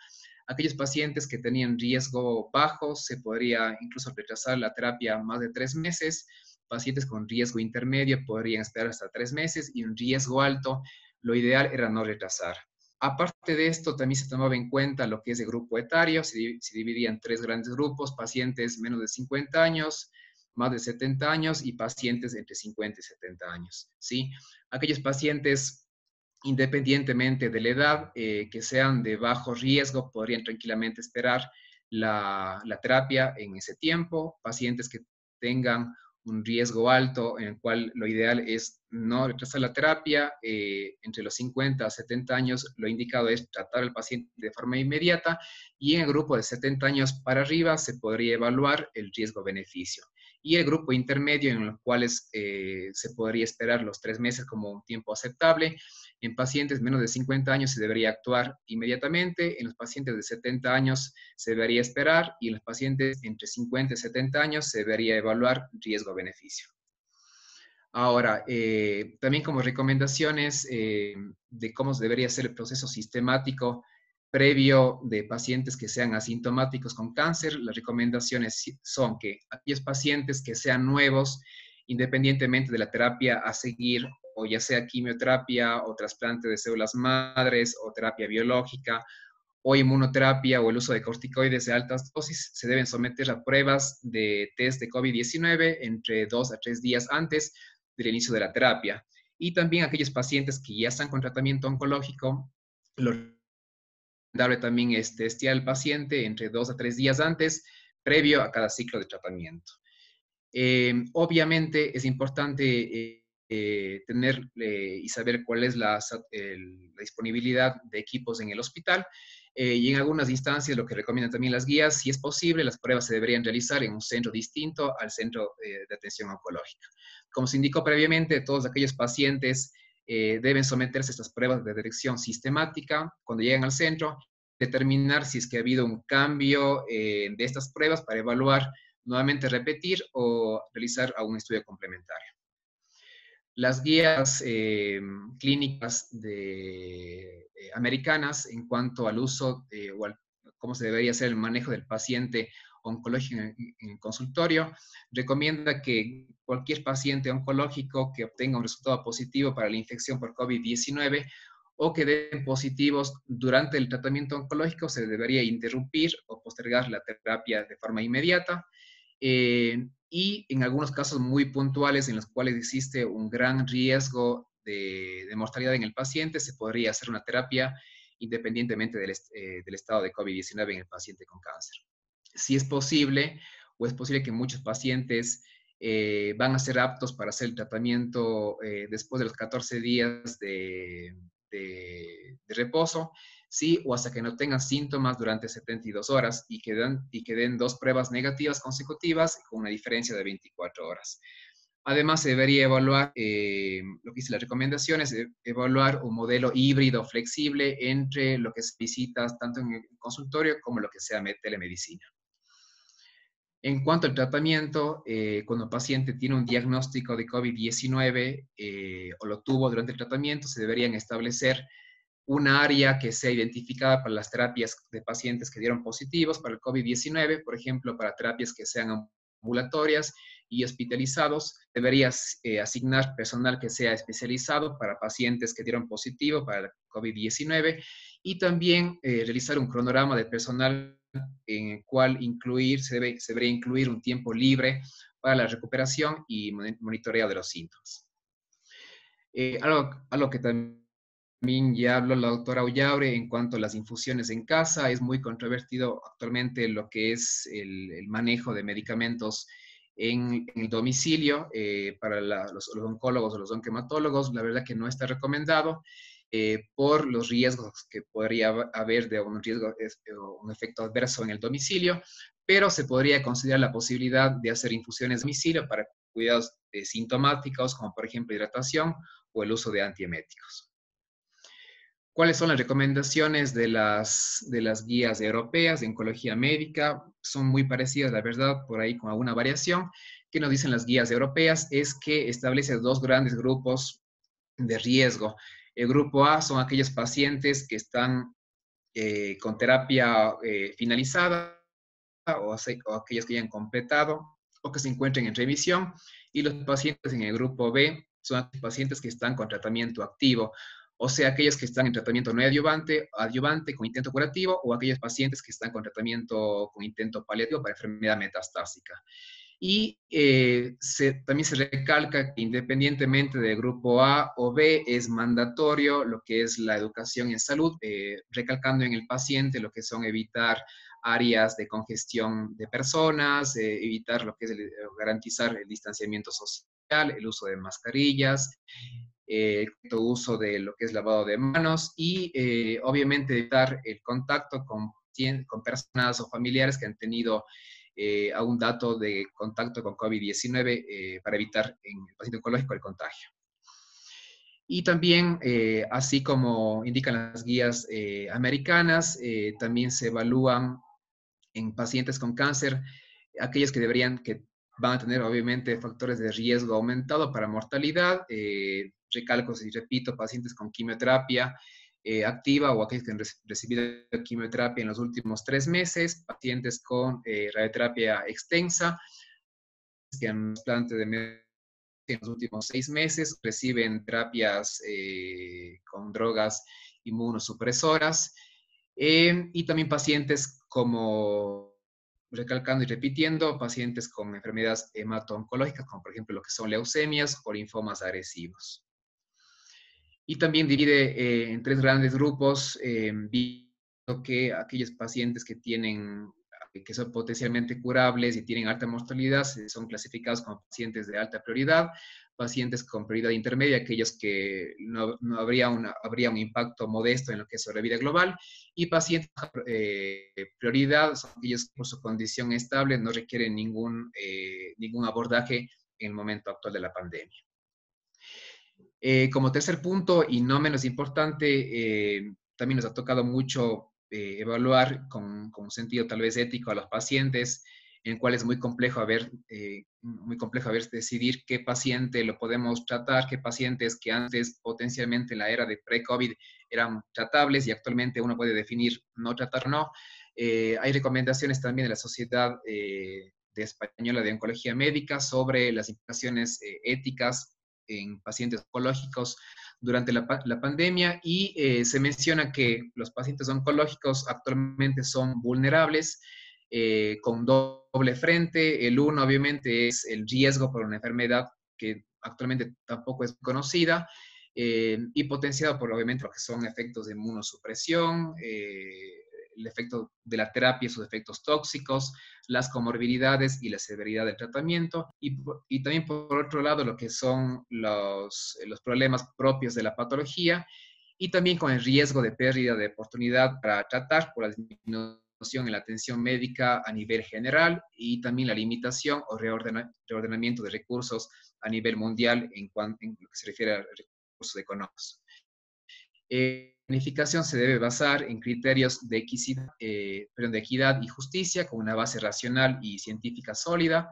Aquellos pacientes que tenían riesgo bajo, se podría incluso retrasar la terapia más de 3 meses. Pacientes con riesgo intermedio podrían esperar hasta 3 meses, y en riesgo alto, lo ideal era no retrasar. Aparte de esto, también se tomaba en cuenta lo que es el grupo etario. Se dividía en 3 grandes grupos: pacientes menos de 50 años, más de 70 años y pacientes entre 50 y 70 años, ¿sí? Aquellos pacientes, independientemente de la edad, que sean de bajo riesgo, podrían tranquilamente esperar la terapia en ese tiempo. Pacientes que tengan un riesgo alto, en el cual lo ideal es no retrasar la terapia, entre los 50 a 70 años, lo indicado es tratar al paciente de forma inmediata, y en el grupo de 70 años para arriba se podría evaluar el riesgo-beneficio. Y el grupo intermedio, en los cuales se podría esperar los 3 meses como un tiempo aceptable. En pacientes menos de 50 años se debería actuar inmediatamente, en los pacientes de 70 años se debería esperar, y en los pacientes entre 50 y 70 años se debería evaluar riesgo-beneficio. Ahora, también como recomendaciones de cómo debería ser el proceso sistemático previo de pacientes que sean asintomáticos con cáncer, las recomendaciones son que aquellos pacientes que sean nuevos, independientemente de la terapia a seguir, o ya sea quimioterapia o trasplante de células madres o terapia biológica o inmunoterapia o el uso de corticoides de altas dosis, se deben someter a pruebas de test de COVID-19 entre 2 a 3 días antes del inicio de la terapia. Y también aquellos pacientes que ya están con tratamiento oncológico, lo recomendable también es testear al paciente entre 2 a 3 días antes, previo a cada ciclo de tratamiento. Obviamente es importante tener y saber cuál es la disponibilidad de equipos en el hospital, y en algunas instancias lo que recomiendan también las guías, si es posible, las pruebas se deberían realizar en un centro distinto al centro de atención oncológica. Como se indicó previamente, todos aquellos pacientes deben someterse a estas pruebas de detección sistemática cuando llegan al centro, determinar si es que ha habido un cambio de estas pruebas para evaluar, nuevamente repetir o realizar algún estudio complementario. Las guías clínicas americanas en cuanto al uso o cómo se debería hacer el manejo del paciente oncológico en el consultorio, recomienda que cualquier paciente oncológico que obtenga un resultado positivo para la infección por COVID-19 o que den positivos durante el tratamiento oncológico, se debería interrumpir o postergar la terapia de forma inmediata. Y en algunos casos muy puntuales en los cuales existe un gran riesgo de mortalidad en el paciente, se podría hacer una terapia independientemente del estado de COVID-19 en el paciente con cáncer. Si es posible, o es posible que muchos pacientes van a ser aptos para hacer el tratamiento después de los 14 días de reposo, ¿sí? O hasta que no tengan síntomas durante 72 horas y que den 2 pruebas negativas consecutivas con una diferencia de 24 horas. Además, se debería evaluar, lo que dice las recomendaciones, evaluar un modelo híbrido flexible entre lo que es visitas tanto en el consultorio como lo que sea telemedicina. En cuanto al tratamiento, cuando el paciente tiene un diagnóstico de COVID-19 o lo tuvo durante el tratamiento, se deberían establecer un área que sea identificada para las terapias de pacientes que dieron positivos para el COVID-19, por ejemplo, para terapias que sean ambulatorias y hospitalizados. Deberías asignar personal que sea especializado para pacientes que dieron positivo para el COVID-19 y también realizar un cronograma de personal en el cual se debería incluir un tiempo libre para la recuperación y monitoreo de los síntomas. Algo que también ya habló la doctora Ullabre en cuanto a las infusiones en casa. Es muy controvertido actualmente lo que es el manejo de medicamentos en el domicilio para los oncólogos o los oncohematólogos. La verdad que no está recomendado por los riesgos que podría haber de un efecto adverso en el domicilio, pero se podría considerar la posibilidad de hacer infusiones a domicilio para cuidados sintomáticos, como por ejemplo hidratación o el uso de antieméticos. ¿Cuáles son las recomendaciones de las guías europeas de oncología médica? Son muy parecidas, la verdad, por ahí con alguna variación. ¿Qué nos dicen las guías europeas? Es que establece 2 grandes grupos de riesgo. El grupo A son aquellos pacientes que están con terapia finalizada o aquellos que ya han completado o que se encuentren en remisión. Y los pacientes en el grupo B son aquellos pacientes que están con tratamiento activo, o sea, aquellos que están en tratamiento no adyuvante con intento curativo, o aquellos pacientes que están con tratamiento con intento paliativo para enfermedad metastásica. Y también se recalca que independientemente del grupo A o B, es mandatorio lo que es la educación en salud, recalcando en el paciente lo que son evitar áreas de congestión de personas, evitar lo que es garantizar el distanciamiento social, el uso de mascarillas, el uso de lo que es lavado de manos y obviamente evitar el contacto con personas o familiares que han tenido algún dato de contacto con COVID-19 para evitar en el paciente oncológico el contagio. Y también, así como indican las guías americanas, también se evalúan en pacientes con cáncer aquellos que van a tener obviamente factores de riesgo aumentado para mortalidad. Recalco y repito, pacientes con quimioterapia activa o aquellos que han recibido quimioterapia en los últimos 3 meses, pacientes con radioterapia extensa, que han trasplante de médula en los últimos 6 meses, reciben terapias con drogas inmunosupresoras, y también pacientes como, recalcando y repitiendo, pacientes con enfermedades hemato-oncológicas, como por ejemplo lo que son leucemias o linfomas agresivos. Y también divide en 3 grandes grupos, viendo que aquellos pacientes que son potencialmente curables y tienen alta mortalidad son clasificados como pacientes de alta prioridad, pacientes con prioridad intermedia, aquellos que no habría un impacto modesto en lo que es sobrevida global, y pacientes prioridad son aquellos que por su condición estable no requieren ningún abordaje en el momento actual de la pandemia. Como tercer punto, y no menos importante, también nos ha tocado mucho evaluar con un sentido tal vez ético a los pacientes, en el cual es muy complejo decidir qué paciente lo podemos tratar, qué pacientes que antes potencialmente en la era de pre-COVID eran tratables y actualmente uno puede definir no tratar o no. Hay recomendaciones también de la Sociedad Española de Oncología Médica sobre las implicaciones éticas en pacientes oncológicos durante la pandemia y se menciona que los pacientes oncológicos actualmente son vulnerables con doble frente. El uno obviamente es el riesgo por una enfermedad que actualmente tampoco es conocida y potenciado por obviamente lo que son efectos de inmunosupresión, el efecto de la terapia y sus efectos tóxicos, las comorbilidades y la severidad del tratamiento, y también por otro lado lo que son los problemas propios de la patología y también con el riesgo de pérdida de oportunidad para tratar por la disminución en la atención médica a nivel general y también la limitación o reordenamiento de recursos a nivel mundial en lo que se refiere a recursos económicos. La planificación se debe basar en criterios de equidad y justicia con una base racional y científica sólida.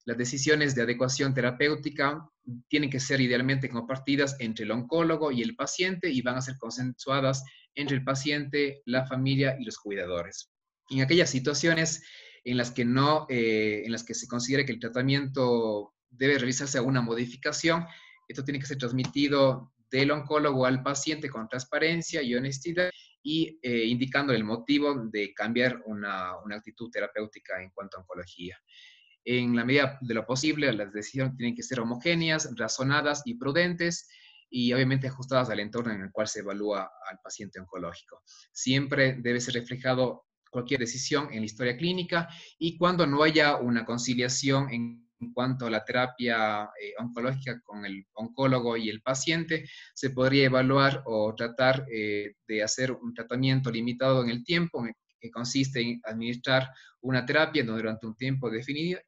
Las decisiones de adecuación terapéutica tienen que ser idealmente compartidas entre el oncólogo y el paciente y van a ser consensuadas entre el paciente, la familia y los cuidadores. En aquellas situaciones en las que en las que se considere que el tratamiento debe realizarse alguna modificación, esto tiene que ser transmitido del oncólogo al paciente con transparencia y honestidad y indicando el motivo de cambiar una actitud terapéutica en cuanto a oncología. En la medida de lo posible, las decisiones tienen que ser homogéneas, razonadas y prudentes, y obviamente ajustadas al entorno en el cual se evalúa al paciente oncológico. Siempre debe ser reflejado cualquier decisión en la historia clínica, y cuando no haya una conciliación en cuanto a la terapia oncológica con el oncólogo y el paciente, se podría evaluar o tratar de hacer un tratamiento limitado en el tiempo, que consiste en administrar una terapia durante un tiempo definido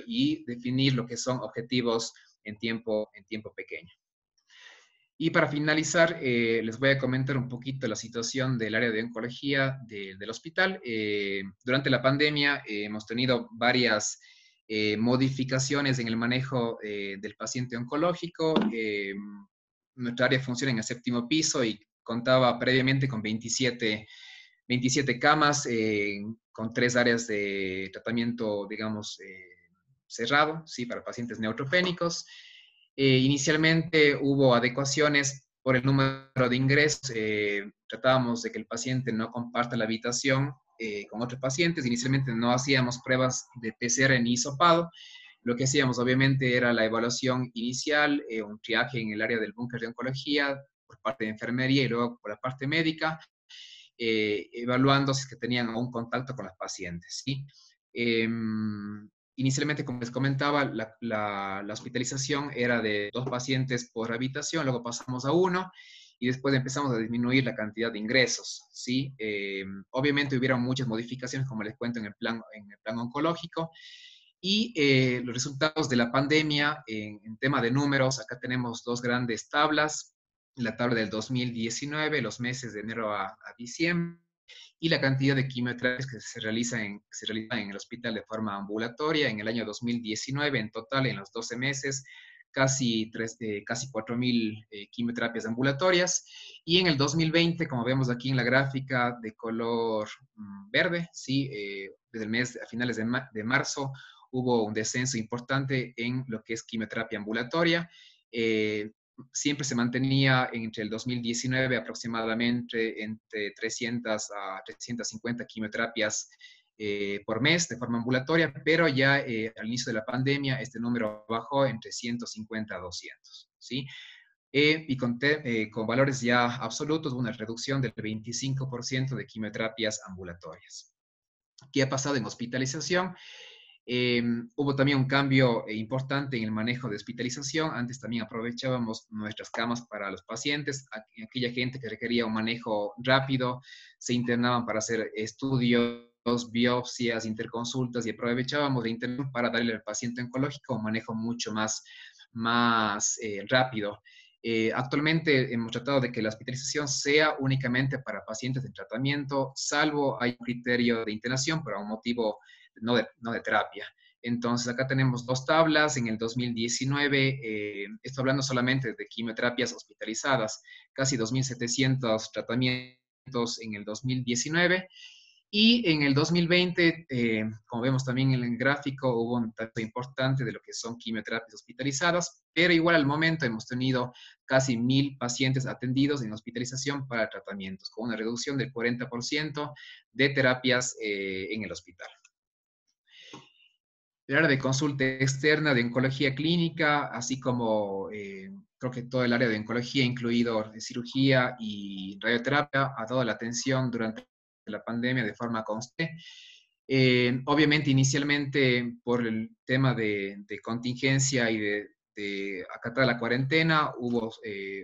y definir lo que son objetivos en tiempo pequeño. Y para finalizar, les voy a comentar un poquito la situación del área de oncología del hospital. Durante la pandemia hemos tenido varias modificaciones en el manejo del paciente oncológico. Nuestra área funciona en el 7º piso y contaba previamente con 27 camas, con 3 áreas de tratamiento, digamos, cerrado, ¿sí? Para pacientes neutropénicos. Inicialmente hubo adecuaciones por el número de ingresos. Tratábamos de que el paciente no comparta la habitación con otros pacientes. Inicialmente no hacíamos pruebas de PCR ni hisopado. Lo que hacíamos obviamente era la evaluación inicial, un triaje en el área del búnker de oncología por parte de enfermería y luego por la parte médica, evaluando si es que tenían algún contacto con los pacientes, ¿sí? Inicialmente, como les comentaba, la hospitalización era de 2 pacientes por habitación, luego pasamos a 1 y después empezamos a disminuir la cantidad de ingresos, ¿sí? Obviamente hubieron muchas modificaciones, como les cuento, en el plan oncológico, y los resultados de la pandemia en tema de números. Acá tenemos 2 grandes tablas: la tabla del 2019, los meses de enero a diciembre, y la cantidad de quimioterapias que se realizan en el hospital de forma ambulatoria. En el año 2019, en total, en los 12 meses, casi 4.000 quimioterapias ambulatorias. Y en el 2020, como vemos aquí en la gráfica de color verde, ¿sí? Desde el mes, a finales de marzo, hubo un descenso importante en lo que es quimioterapia ambulatoria. Siempre se mantenía entre el 2019 aproximadamente entre 300 a 350 quimioterapias por mes de forma ambulatoria, pero ya al inicio de la pandemia este número bajó entre 150 a 200, ¿sí? Y con valores ya absolutos, una reducción del 25% de quimioterapias ambulatorias. ¿Qué ha pasado en hospitalización? Hubo también un cambio importante en el manejo de hospitalización. Antes también aprovechábamos nuestras camas para los pacientes. Aquella gente que requería un manejo rápido se internaban para hacer estudios, biopsias, interconsultas, y aprovechábamos de interno para darle al paciente oncológico un manejo mucho más rápido. Actualmente hemos tratado de que la hospitalización sea únicamente para pacientes en tratamiento, salvo hay un criterio de internación por un motivo no de terapia. Entonces, acá tenemos 2 tablas. En el 2019, estoy hablando solamente de quimioterapias hospitalizadas, casi 2.700 tratamientos en el 2019. Y en el 2020, como vemos también en el gráfico, hubo un dato importante de lo que son quimioterapias hospitalizadas, pero igual al momento hemos tenido casi 1.000 pacientes atendidos en hospitalización para tratamientos, con una reducción del 40% de terapias en el hospital. El área de consulta externa de oncología clínica, así como creo que todo el área de oncología, incluido cirugía y radioterapia, ha dado la atención durante la pandemia de forma constante. Obviamente, inicialmente, por el tema de contingencia y de acatar la cuarentena, hubo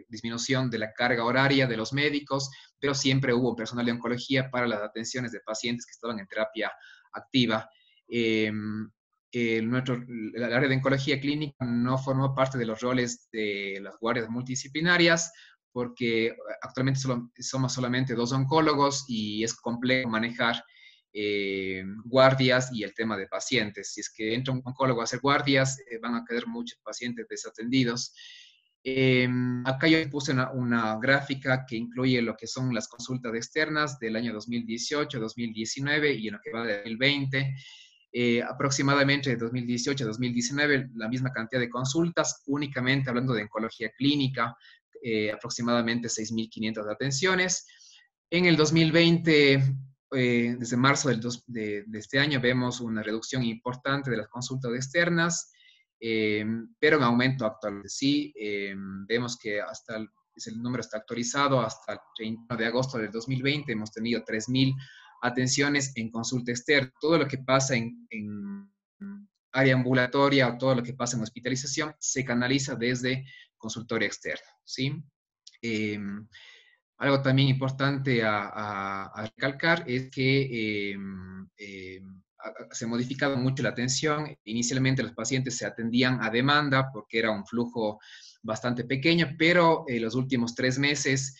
disminución de la carga horaria de los médicos, pero siempre hubo personal de oncología para las atenciones de pacientes que estaban en terapia activa. El área de oncología clínica no formó parte de los roles de las guardias multidisciplinarias, porque actualmente somos solamente 2 oncólogos y es complejo manejar guardias y el tema de pacientes. Si es que entra un oncólogo a hacer guardias, van a quedar muchos pacientes desatendidos. Acá yo puse una gráfica que incluye lo que son las consultas externas del año 2018, 2019 y en lo que va de 2020. Aproximadamente de 2018 a 2019, la misma cantidad de consultas, únicamente hablando de oncología clínica, aproximadamente 6.500 atenciones. En el 2020, desde marzo de este año, vemos una reducción importante de las consultas externas, pero en aumento actual. Sí, vemos que el número está actualizado hasta el 30 de agosto del 2020, hemos tenido 3.000 atenciones en consulta externa. Todo lo que pasa en área ambulatoria o todo lo que pasa en hospitalización se canaliza desde consultorio externo, ¿sí? Algo también importante a recalcar es que se ha modificado mucho la atención. Inicialmente los pacientes se atendían a demanda porque era un flujo bastante pequeño, pero los últimos 3 meses,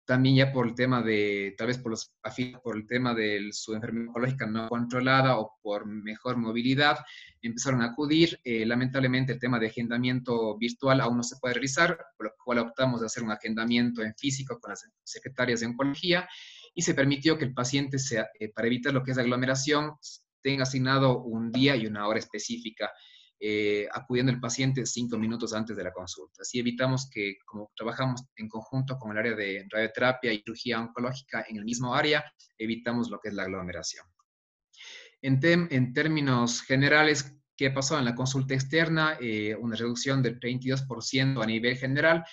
también ya por el tema de, tal vez por el tema de su enfermedad oncológica no controlada o por mejor movilidad, empezaron a acudir. Lamentablemente el tema de agendamiento virtual aún no se puede realizar, por lo cual optamos de hacer un agendamiento en físico con las secretarias de oncología y se permitió que el paciente, para evitar lo que es aglomeración, tenga asignado un día y una hora específica, acudiendo el paciente 5 minutos antes de la consulta. Así evitamos que, como trabajamos en conjunto con el área de radioterapia y cirugía oncológica en el mismo área, evitamos lo que es la aglomeración. En términos generales, ¿qué pasó en la consulta externa? Una reducción del 32% a nivel general,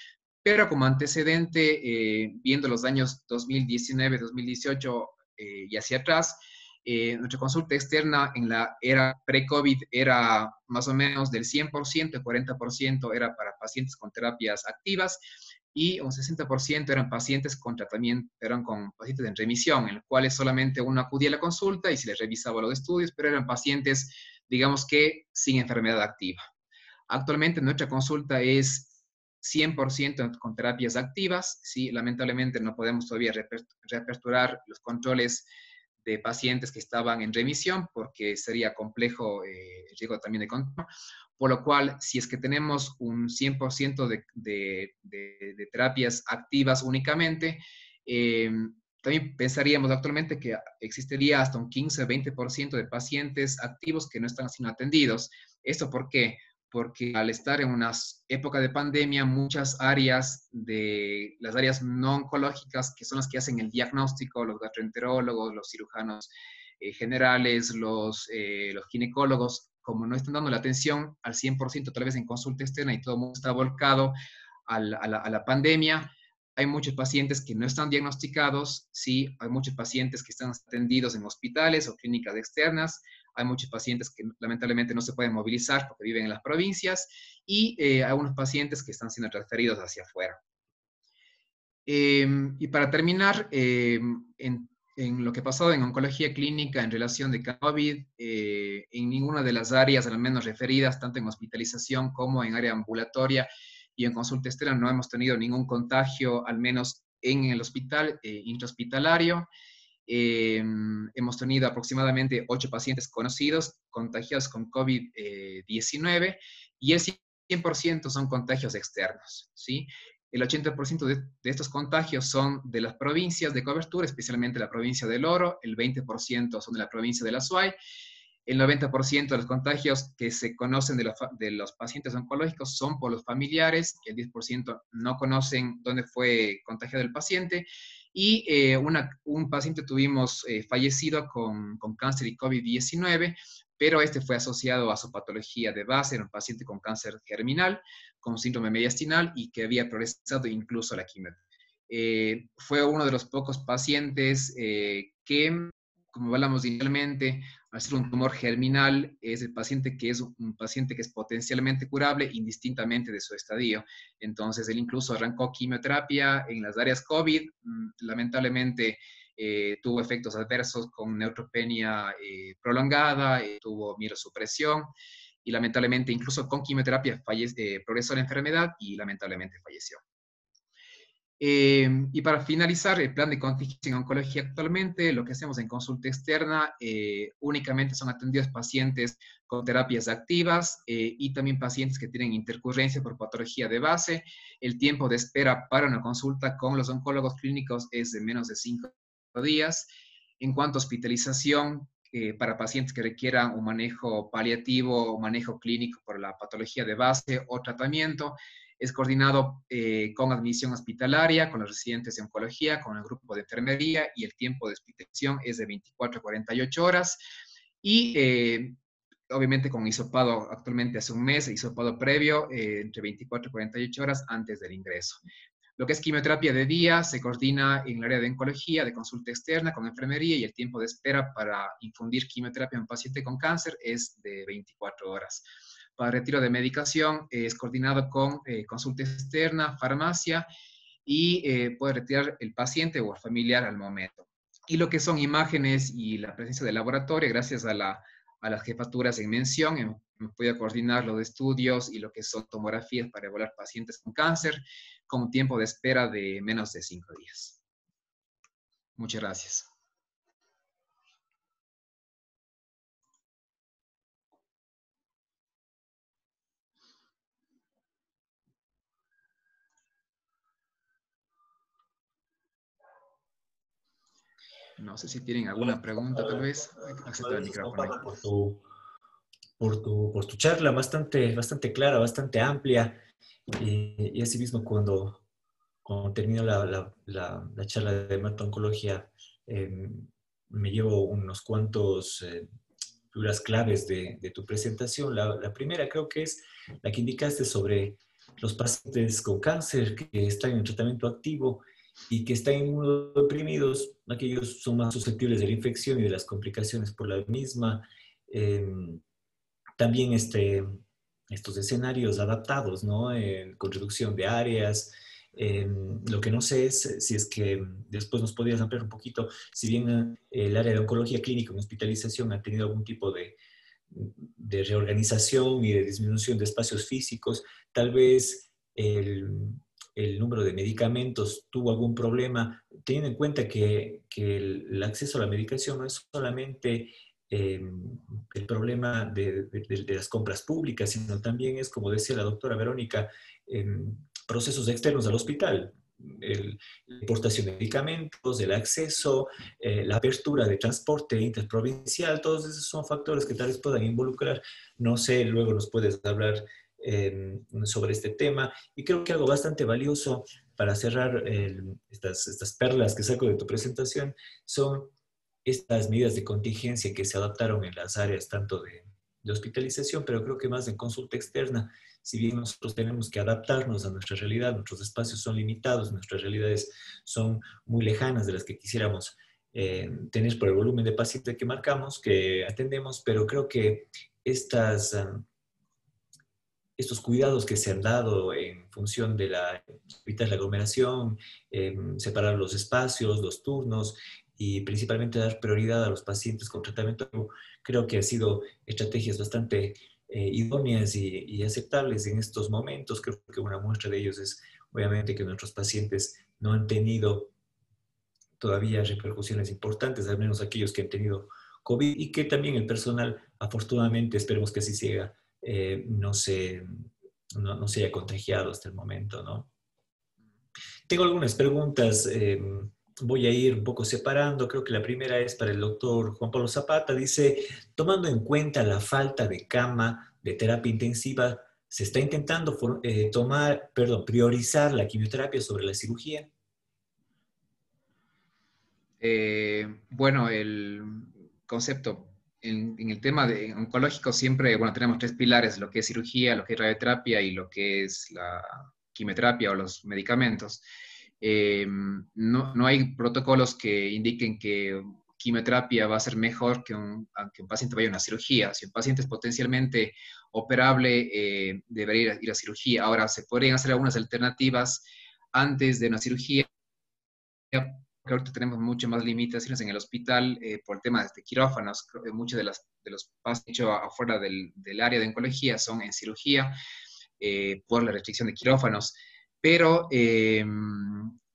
pero como antecedente, viendo los años 2019, 2018 y hacia atrás, nuestra consulta externa en la era pre-COVID era más o menos del 100%, el 40% era para pacientes con terapias activas y un 60% eran pacientes con tratamiento, eran con pacientes en remisión, en los cuales solamente uno acudía a la consulta y se les revisaba los estudios, pero eran pacientes, digamos que, sin enfermedad activa. Actualmente nuestra consulta es 100% con terapias activas, ¿sí? Lamentablemente no podemos todavía reaperturar los controles de pacientes que estaban en remisión porque sería complejo el riesgo también de control, por lo cual si es que tenemos un 100% de terapias activas únicamente, también pensaríamos actualmente que existiría hasta un 15-20% de pacientes activos que no están siendo atendidos. ¿Esto por qué? Porque al estar en una época de pandemia, muchas áreas de las áreas no oncológicas, que son las que hacen el diagnóstico, los gastroenterólogos, los cirujanos generales, los ginecólogos, como no están dando la atención al 100% tal vez en consulta externa y todo el mundo está volcado a la pandemia, hay muchos pacientes que no están diagnosticados, sí, hay muchos pacientes que están atendidos en hospitales o clínicas externas, hay muchos pacientes que lamentablemente no se pueden movilizar porque viven en las provincias y hay algunos pacientes que están siendo transferidos hacia afuera. Y para terminar, en lo que ha pasado en oncología clínica en relación de COVID, en ninguna de las áreas, al menos referidas, tanto en hospitalización como en área ambulatoria y en consulta externa, no hemos tenido ningún contagio, al menos en el hospital intrahospitalario. Hemos tenido aproximadamente 8 pacientes conocidos contagiados con COVID-19 y el 100% son contagios externos, ¿sí? El 80% de estos contagios son de las provincias de cobertura, especialmente la provincia del Oro, el 20% son de la provincia de la Azuay, el 90% de los contagios que se conocen de los pacientes oncológicos son por los familiares, el 10% no conocen dónde fue contagiado el paciente, y un paciente tuvimos fallecido con cáncer y COVID-19, pero este fue asociado a su patología de base, era un paciente con cáncer germinal, con síndrome mediastinal y que había progresado incluso a la quimio. Fue uno de los pocos pacientes que como hablamos inicialmente, al ser un tumor germinal, es un paciente que es potencialmente curable indistintamente de su estadio. Entonces, él incluso arrancó quimioterapia en las áreas COVID, lamentablemente tuvo efectos adversos con neutropenia prolongada, tuvo mielosupresión, y lamentablemente incluso con quimioterapia progresó la enfermedad y lamentablemente falleció. Y para finalizar, el plan de contingencia en oncología actualmente, lo que hacemos en consulta externa, únicamente son atendidos pacientes con terapias activas y también pacientes que tienen intercurrencia por patología de base. El tiempo de espera para una consulta con los oncólogos clínicos es de menos de 5 días. En cuanto a hospitalización, para pacientes que requieran un manejo paliativo o manejo clínico por la patología de base o tratamiento, es coordinado con admisión hospitalaria, con los residentes de oncología, con el grupo de enfermería, y el tiempo de hospitalización es de 24 a 48 horas. Y obviamente con hisopado actualmente hace un mes, hisopado previo entre 24 y 48 horas antes del ingreso. Lo que es quimioterapia de día se coordina en el área de oncología, de consulta externa con enfermería, y el tiempo de espera para infundir quimioterapia a un paciente con cáncer es de 24 horas. Para retiro de medicación es coordinado con consulta externa, farmacia, y puede retirar el paciente o el familiar al momento. Y lo que son imágenes y la presencia del laboratorio, gracias a las jefaturas en mención, hemos podido coordinar los estudios y lo que son tomografías para evaluar pacientes con cáncer, con un tiempo de espera de menos de 5 días. Muchas gracias. No sé si tienen alguna pregunta, tal vez. Acepta el micrófono ahí. Por tu charla bastante clara, bastante amplia. Y asimismo, cuando termino la charla de hemato-oncología, me llevo unos cuantos figuras claves de tu presentación. La primera creo que es la que indicaste sobre los pacientes con cáncer que están en tratamiento activo y que están inmunodeprimidos. Aquellos son más susceptibles de la infección y de las complicaciones por la misma. También estos escenarios adaptados, ¿no? Con reducción de áreas. Lo que no sé es si es que después nos podrías ampliar un poquito, si bien el área de oncología clínica en hospitalización ha tenido algún tipo de reorganización y de disminución de espacios físicos, tal vez el número de medicamentos tuvo algún problema, teniendo en cuenta que el acceso a la medicación no es solamente el problema de las compras públicas, sino también es, como decía la doctora Verónica, procesos externos al hospital, la importación de medicamentos, el acceso, la apertura de transporte interprovincial, todos esos son factores que tal vez puedan involucrar. No sé, luego nos puedes hablar sobre este tema. Y creo que algo bastante valioso para cerrar estas perlas que saco de tu presentación son estas medidas de contingencia que se adaptaron en las áreas tanto de hospitalización, pero creo que más en consulta externa. Si bien nosotros tenemos que adaptarnos a nuestra realidad, nuestros espacios son limitados, nuestras realidades son muy lejanas de las que quisiéramos tener por el volumen de pacientes que marcamos, que atendemos, pero creo que estos cuidados que se han dado en función de evitar la aglomeración, separar los espacios, los turnos y principalmente dar prioridad a los pacientes con tratamiento, creo que han sido estrategias bastante idóneas y aceptables en estos momentos. Creo que una muestra de ellos es obviamente que nuestros pacientes no han tenido todavía repercusiones importantes, al menos aquellos que han tenido COVID, y que también el personal, afortunadamente, esperemos que así siga, no se haya contagiado hasta el momento, ¿no? Tengo algunas preguntas, voy a ir un poco separando. Creo que la primera es para el doctor Juan Pablo Zapata. Dice, tomando en cuenta la falta de cama de terapia intensiva, ¿se está intentando priorizar la quimioterapia sobre la cirugía? Bueno, el concepto en el tema de oncológico siempre, bueno, tenemos 3 pilares: lo que es cirugía, lo que es radioterapia y lo que es la quimioterapia o los medicamentos. No hay protocolos que indiquen que quimioterapia va a ser mejor que aunque un paciente vaya a una cirugía. Si un paciente es potencialmente operable, debería ir a cirugía. Ahora, se podrían hacer algunas alternativas antes de una cirugía, porque ahorita tenemos mucho más limitaciones en el hospital por el tema de quirófanos. Muchos de los pasos hechos afuera del área de oncología son en cirugía por la restricción de quirófanos. Pero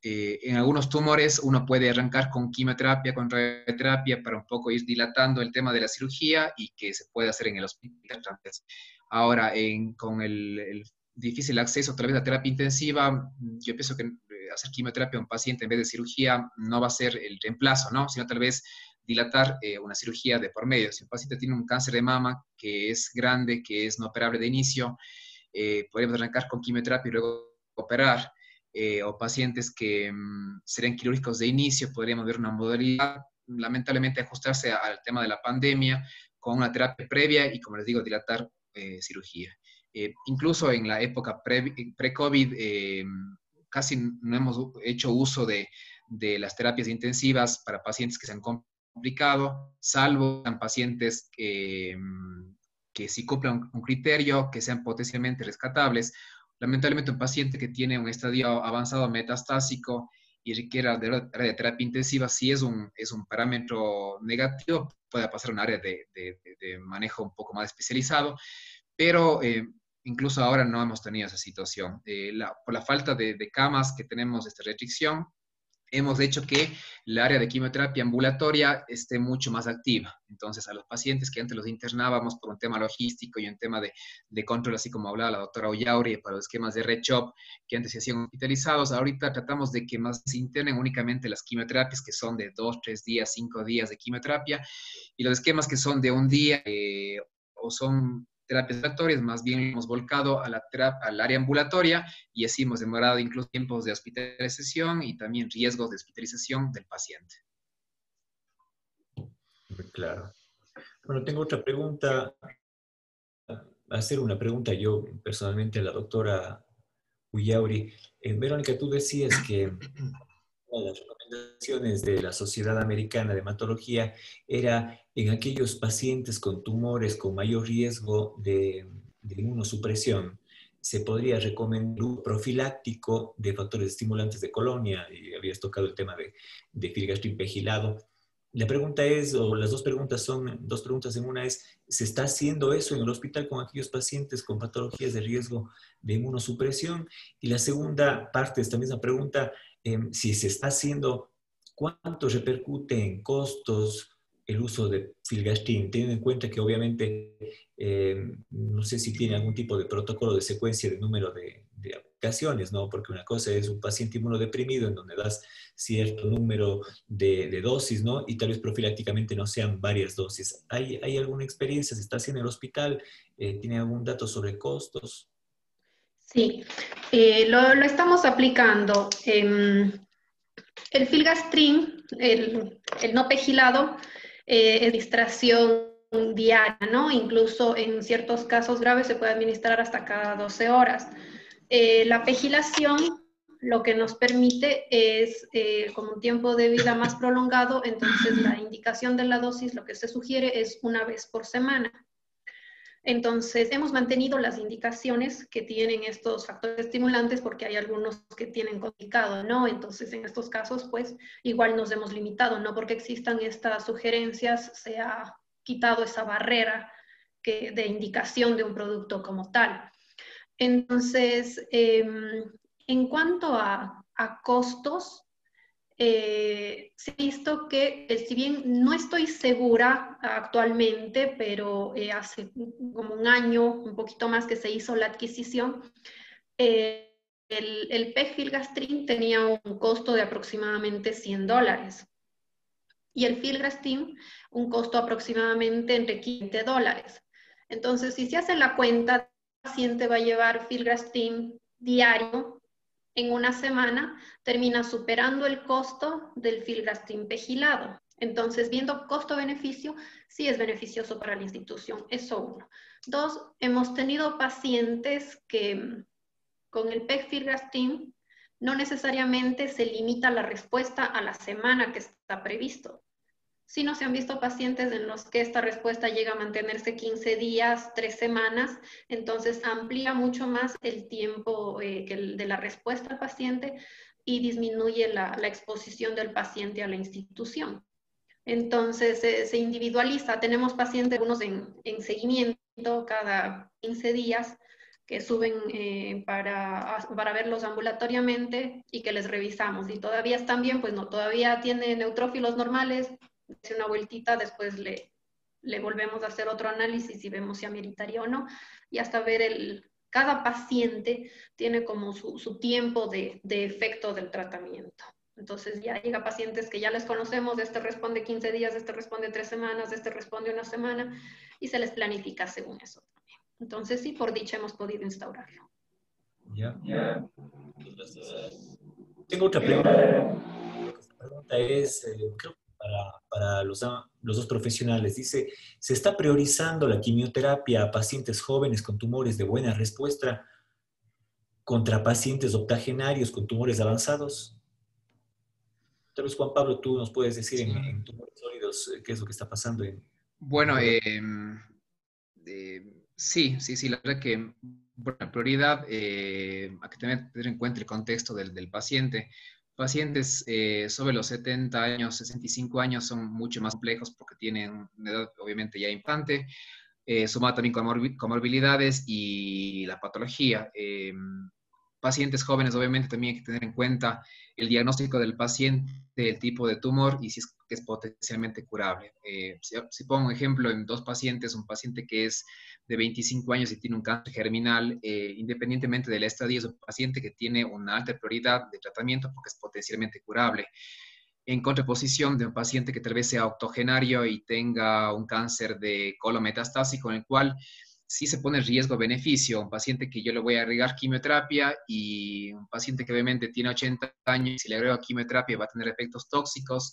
en algunos tumores uno puede arrancar con quimioterapia, con radioterapia, para un poco ir dilatando el tema de la cirugía y que se puede hacer en el hospital. Ahora, con el difícil acceso tal vez a terapia intensiva, yo pienso que hacer quimioterapia a un paciente en vez de cirugía no va a ser el reemplazo, ¿no? Sino tal vez dilatar una cirugía de por medio. Si un paciente tiene un cáncer de mama que es grande, que es no operable de inicio, podríamos arrancar con quimioterapia y luego operar. O pacientes que serían quirúrgicos de inicio, podríamos ver una modalidad, lamentablemente ajustarse al tema de la pandemia con una terapia previa y, como les digo, dilatar cirugía. Incluso en la época pre-COVID, casi no hemos hecho uso de las terapias intensivas para pacientes que se han complicado, salvo en pacientes que sí cumplan un criterio, que sean potencialmente rescatables. Lamentablemente, un paciente que tiene un estadio avanzado metastásico y requiera de terapia intensiva, si es un parámetro negativo, puede pasar a un área de manejo un poco más especializado, pero incluso ahora no hemos tenido esa situación. Por la falta de camas que tenemos esta restricción, hemos hecho que el área de quimioterapia ambulatoria esté mucho más activa. Entonces, a los pacientes que antes los internábamos por un tema logístico y un tema de control, así como hablaba la doctora Ollauri, para los esquemas de RECHOP, que antes se hacían hospitalizados, ahorita tratamos de que más se internen únicamente las quimioterapias que son de 2, 3 días, 5 días de quimioterapia, y los esquemas que son de un día o son terapias ambulatorias, más bien hemos volcado al área ambulatoria y así hemos demorado incluso tiempos de hospitalización y también riesgos de hospitalización del paciente. Claro. Bueno, tengo otra pregunta. Hacer una pregunta yo personalmente a la doctora Ullauri. Verónica, tú decías que una de las recomendaciones de la Sociedad Americana de Hematología era en aquellos pacientes con tumores con mayor riesgo de inmunosupresión, se podría recomendar un profiláctico de factores estimulantes de colonia, y habías tocado el tema de filgastrin pegilado. La pregunta es, o las dos preguntas son, dos preguntas en una es, ¿se está haciendo eso en el hospital con aquellos pacientes con patologías de riesgo de inmunosupresión? Y la segunda parte de esta misma pregunta, si se está haciendo, ¿cuánto repercute en costos el uso de filgastrin? Teniendo en cuenta que obviamente, no sé si tiene algún tipo de protocolo de secuencia de número de aplicaciones, ¿no? Porque una cosa es un paciente inmunodeprimido en donde das cierto número de dosis, ¿no? Y tal vez profilácticamente no sean varias dosis. ¿Hay alguna experiencia? ¿Se está haciendo en el hospital? ¿Tiene algún dato sobre costos? Sí, lo estamos aplicando. El filgastrin, el no pegilado, es administración diaria, ¿no? Incluso en ciertos casos graves se puede administrar hasta cada 12 horas. La pegilación lo que nos permite es como un tiempo de vida más prolongado, entonces la indicación de la dosis, lo que se sugiere es una vez por semana. Entonces, hemos mantenido las indicaciones que tienen estos factores estimulantes porque hay algunos que tienen complicado, ¿no? Entonces, en estos casos, pues, igual nos hemos limitado, no porque existan estas sugerencias, se ha quitado esa barrera de indicación de un producto como tal. Entonces, en cuanto a costos, se ha visto que, si bien no estoy segura actualmente, pero hace como un año, un poquito más que se hizo la adquisición, el pegfilgrastim tenía un costo de aproximadamente $100 y el filgrastim un costo aproximadamente entre $15. Entonces, si se hace la cuenta, el paciente va a llevar filgrastim diario en una semana, termina superando el costo del filgrastim pegilado. Entonces, viendo costo-beneficio, sí es beneficioso para la institución, eso uno. Dos, hemos tenido pacientes que con el pegfilgrastim no necesariamente se limita la respuesta a la semana que está previsto, Sí, no se han visto pacientes en los que esta respuesta llega a mantenerse 15 días, 3 semanas, entonces amplía mucho más el tiempo de la respuesta al paciente y disminuye la exposición del paciente a la institución. Entonces se individualiza. Tenemos pacientes, algunos en seguimiento cada 15 días, que suben para verlos ambulatoriamente y que les revisamos. Y todavía están bien, pues no, todavía tiene neutrófilos normales, hace una vueltita, después le volvemos a hacer otro análisis y vemos si ameritaría o no. Y hasta ver cada paciente tiene como su tiempo de efecto del tratamiento. Entonces ya llega pacientes que ya les conocemos, este responde 15 días, este responde 3 semanas, este responde una semana, y se les planifica según eso también. Entonces sí, por dicha hemos podido instaurarlo. Ya. Tengo otra pregunta. Esta pregunta es, creo que para los dos profesionales. Dice, ¿se está priorizando la quimioterapia a pacientes jóvenes con tumores de buena respuesta contra pacientes octogenarios con tumores avanzados? Tal vez, Juan Pablo, tú nos puedes decir Sí. en tumores sólidos qué es lo que está pasando Bueno, en sí, la verdad que bueno, la prioridad, hay que tener en cuenta el contexto del paciente. Pacientes sobre los 70 años, 65 años son mucho más complejos porque tienen una edad obviamente ya infante, sumado también con comorbilidades y la patología. Pacientes jóvenes, obviamente, también hay que tener en cuenta el diagnóstico del paciente, el tipo de tumor y si es potencialmente curable. Si pongo un ejemplo en dos pacientes, un paciente que es de 25 años y tiene un cáncer germinal, independientemente del estadio, es un paciente que tiene una alta prioridad de tratamiento porque es potencialmente curable. En contraposición de un paciente que tal vez sea octogenario y tenga un cáncer de colon metastásico, en el cual sí se pone riesgo-beneficio. Un paciente que yo le voy a agregar quimioterapia y un paciente que obviamente tiene 80 años y si le agrego quimioterapia va a tener efectos tóxicos.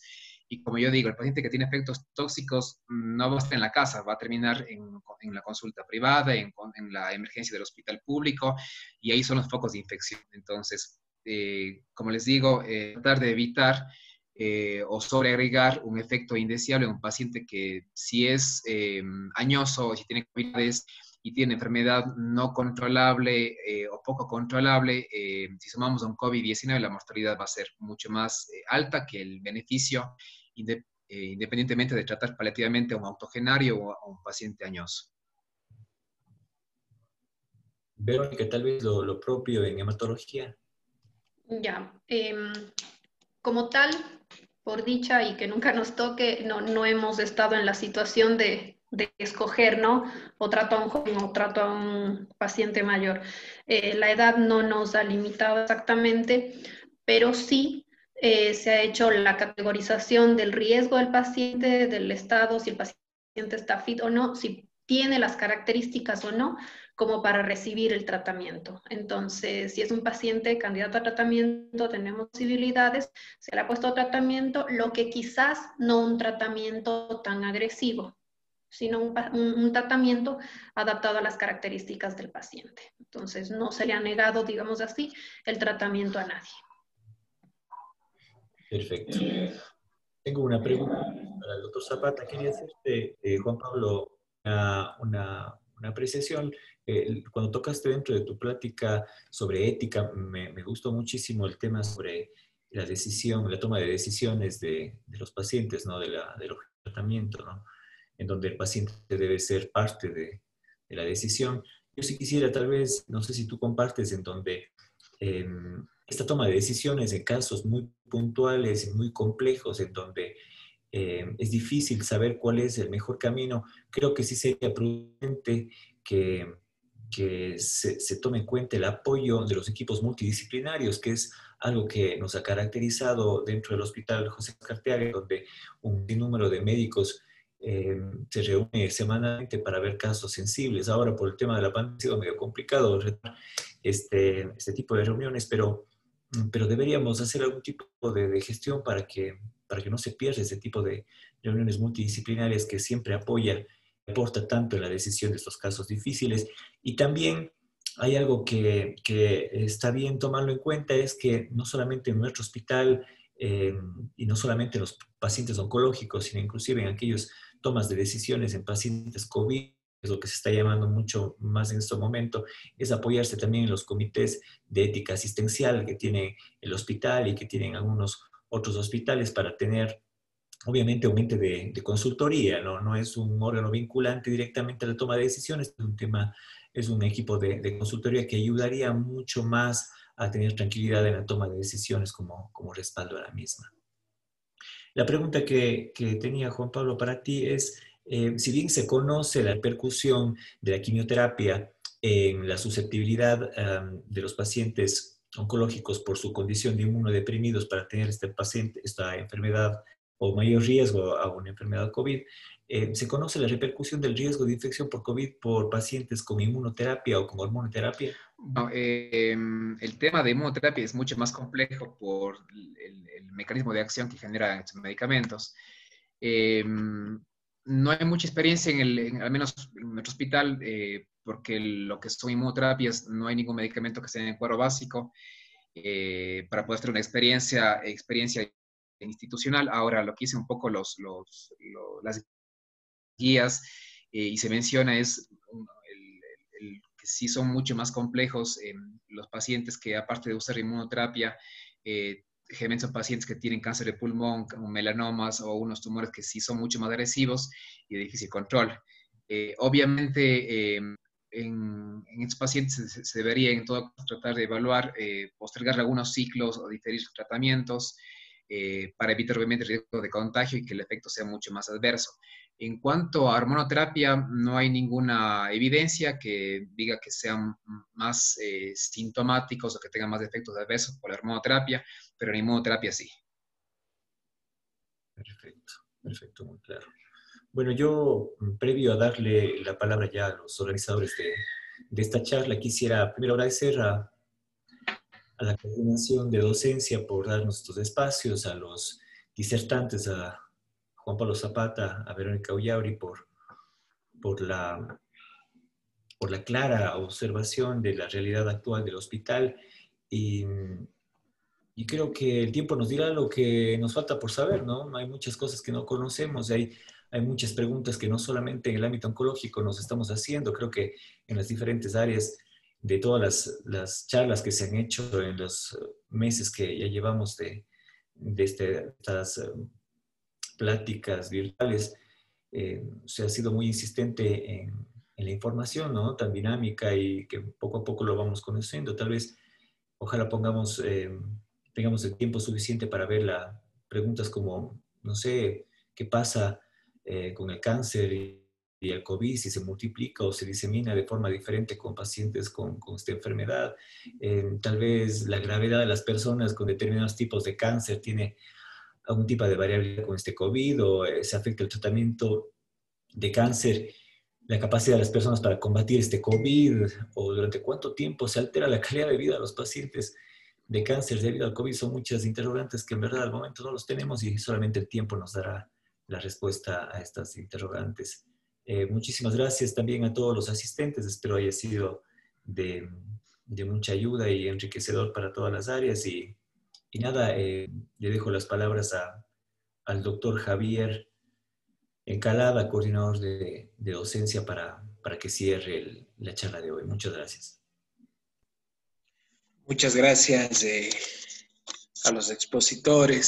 Y como yo digo, el paciente que tiene efectos tóxicos no va a estar en la casa, va a terminar en la consulta privada, en la emergencia del hospital público, y ahí son los focos de infección. Entonces, como les digo, tratar de evitar o sobreagregar un efecto indeseable en un paciente que si es añoso o si tiene comorbilidades y tiene enfermedad no controlable o poco controlable, si sumamos a un COVID-19 la mortalidad va a ser mucho más alta que el beneficio, independientemente de tratar paliativamente a un octogenario o a un paciente añoso. Verónica, tal vez lo propio en hematología. Ya, como tal, por dicha y que nunca nos toque, no hemos estado en la situación de escoger, ¿no? O trato a un joven o trato a un paciente mayor. La edad no nos ha limitado exactamente, pero sí se ha hecho la categorización del riesgo del paciente, del estado, si el paciente está fit o no, si tiene las características o no, como para recibir el tratamiento. Entonces, si es un paciente candidato a tratamiento, tenemos posibilidades, se le ha puesto tratamiento, lo que quizás no un tratamiento tan agresivo, sino un tratamiento adaptado a las características del paciente. Entonces, no se le ha negado, digamos así, el tratamiento a nadie. Perfecto. Tengo una pregunta para el doctor Zapata. Quería hacerte, Juan Pablo, una apreciación. Cuando tocaste dentro de tu plática sobre ética, me gustó muchísimo el tema sobre la decisión, la toma de decisiones de los pacientes, ¿no? Del tratamiento, ¿no? En donde el paciente debe ser parte de la decisión. Yo sí quisiera, tal vez, no sé si tú compartes, en donde esta toma de decisiones en casos muy puntuales y muy complejos, en donde es difícil saber cuál es el mejor camino, creo que sí sería prudente que se tome en cuenta el apoyo de los equipos multidisciplinarios, que es algo que nos ha caracterizado dentro del Hospital José Carteaga, donde un sinnúmero de médicos se reúne semanalmente para ver casos sensibles. Ahora, por el tema de la pandemia, ha sido medio complicado este tipo de reuniones, pero deberíamos hacer algún tipo de gestión para que no se pierda ese tipo de reuniones multidisciplinarias que siempre aporta tanto en la decisión de estos casos difíciles. Y también hay algo que está bien tomarlo en cuenta, es que no solamente en nuestro hospital y no solamente en los pacientes oncológicos, sino inclusive en aquellos tomas de decisiones en pacientes COVID, es lo que se está llamando mucho más en este momento, es apoyarse también en los comités de ética asistencial que tiene el hospital y que tienen algunos otros hospitales para tener, obviamente, un ente de consultoría, ¿no? No es un órgano vinculante directamente a la toma de decisiones, es un tema, es un equipo de consultoría que ayudaría mucho más a tener tranquilidad en la toma de decisiones como respaldo a la misma. La pregunta que tenía Juan Pablo para ti es, si bien se conoce la repercusión de la quimioterapia en la susceptibilidad de los pacientes oncológicos por su condición de inmunodeprimidos para tener esta enfermedad o mayor riesgo a una enfermedad COVID, ¿se conoce la repercusión del riesgo de infección por COVID por pacientes con inmunoterapia o con hormonoterapia? No, el tema de inmunoterapia es mucho más complejo por el mecanismo de acción que generan estos medicamentos. No hay mucha experiencia al menos en nuestro hospital, porque lo que son inmunoterapias no hay ningún medicamento que esté en el cuadro básico para poder hacer una experiencia institucional. Ahora, lo que hice un poco las guías y se menciona es que sí son mucho más complejos los pacientes que, aparte de usar inmunoterapia, generalmente son pacientes que tienen cáncer de pulmón, melanomas o unos tumores que sí son mucho más agresivos y de difícil control. Obviamente, en estos pacientes se debería en todo tratar de evaluar, postergar algunos ciclos o diferir tratamientos para evitar obviamente el riesgo de contagio y que el efecto sea mucho más adverso. En cuanto a hormonoterapia, no hay ninguna evidencia que diga que sean más sintomáticos o que tengan más efectos adversos por la hormonoterapia, pero en inmunoterapia sí. Perfecto, perfecto, muy claro. Bueno, yo, previo a darle la palabra ya a los organizadores de esta charla, quisiera primero agradecer a la coordinación de docencia por darnos estos espacios, a los disertantes, a Juan Pablo Zapata, a Verónica Ullauri por la clara observación de la realidad actual del hospital y creo que el tiempo nos dirá lo que nos falta por saber, ¿no? Hay muchas cosas que no conocemos, hay muchas preguntas que no solamente en el ámbito oncológico nos estamos haciendo, creo que en las diferentes áreas de todas las charlas que se han hecho en los meses que ya llevamos de estas pláticas virtuales, se ha sido muy insistente en la información, ¿no? Tan dinámica y que poco a poco lo vamos conociendo. Tal vez, ojalá tengamos el tiempo suficiente para ver preguntas como, no sé, qué pasa con el cáncer y el COVID, si se multiplica o se disemina de forma diferente con pacientes con esta enfermedad. Tal vez la gravedad de las personas con determinados tipos de cáncer tiene algún tipo de variabilidad con este COVID o se afecta el tratamiento de cáncer, la capacidad de las personas para combatir este COVID o durante cuánto tiempo se altera la calidad de vida de los pacientes de cáncer debido al COVID. Son muchas interrogantes que en verdad al momento no los tenemos y solamente el tiempo nos dará la respuesta a estas interrogantes. Muchísimas gracias también a todos los asistentes. Espero haya sido de mucha ayuda y enriquecedor para todas las áreas. Y nada, le dejo las palabras al doctor Javier Encalada, coordinador de docencia, para que cierre la charla de hoy. Muchas gracias. Muchas gracias a los expositores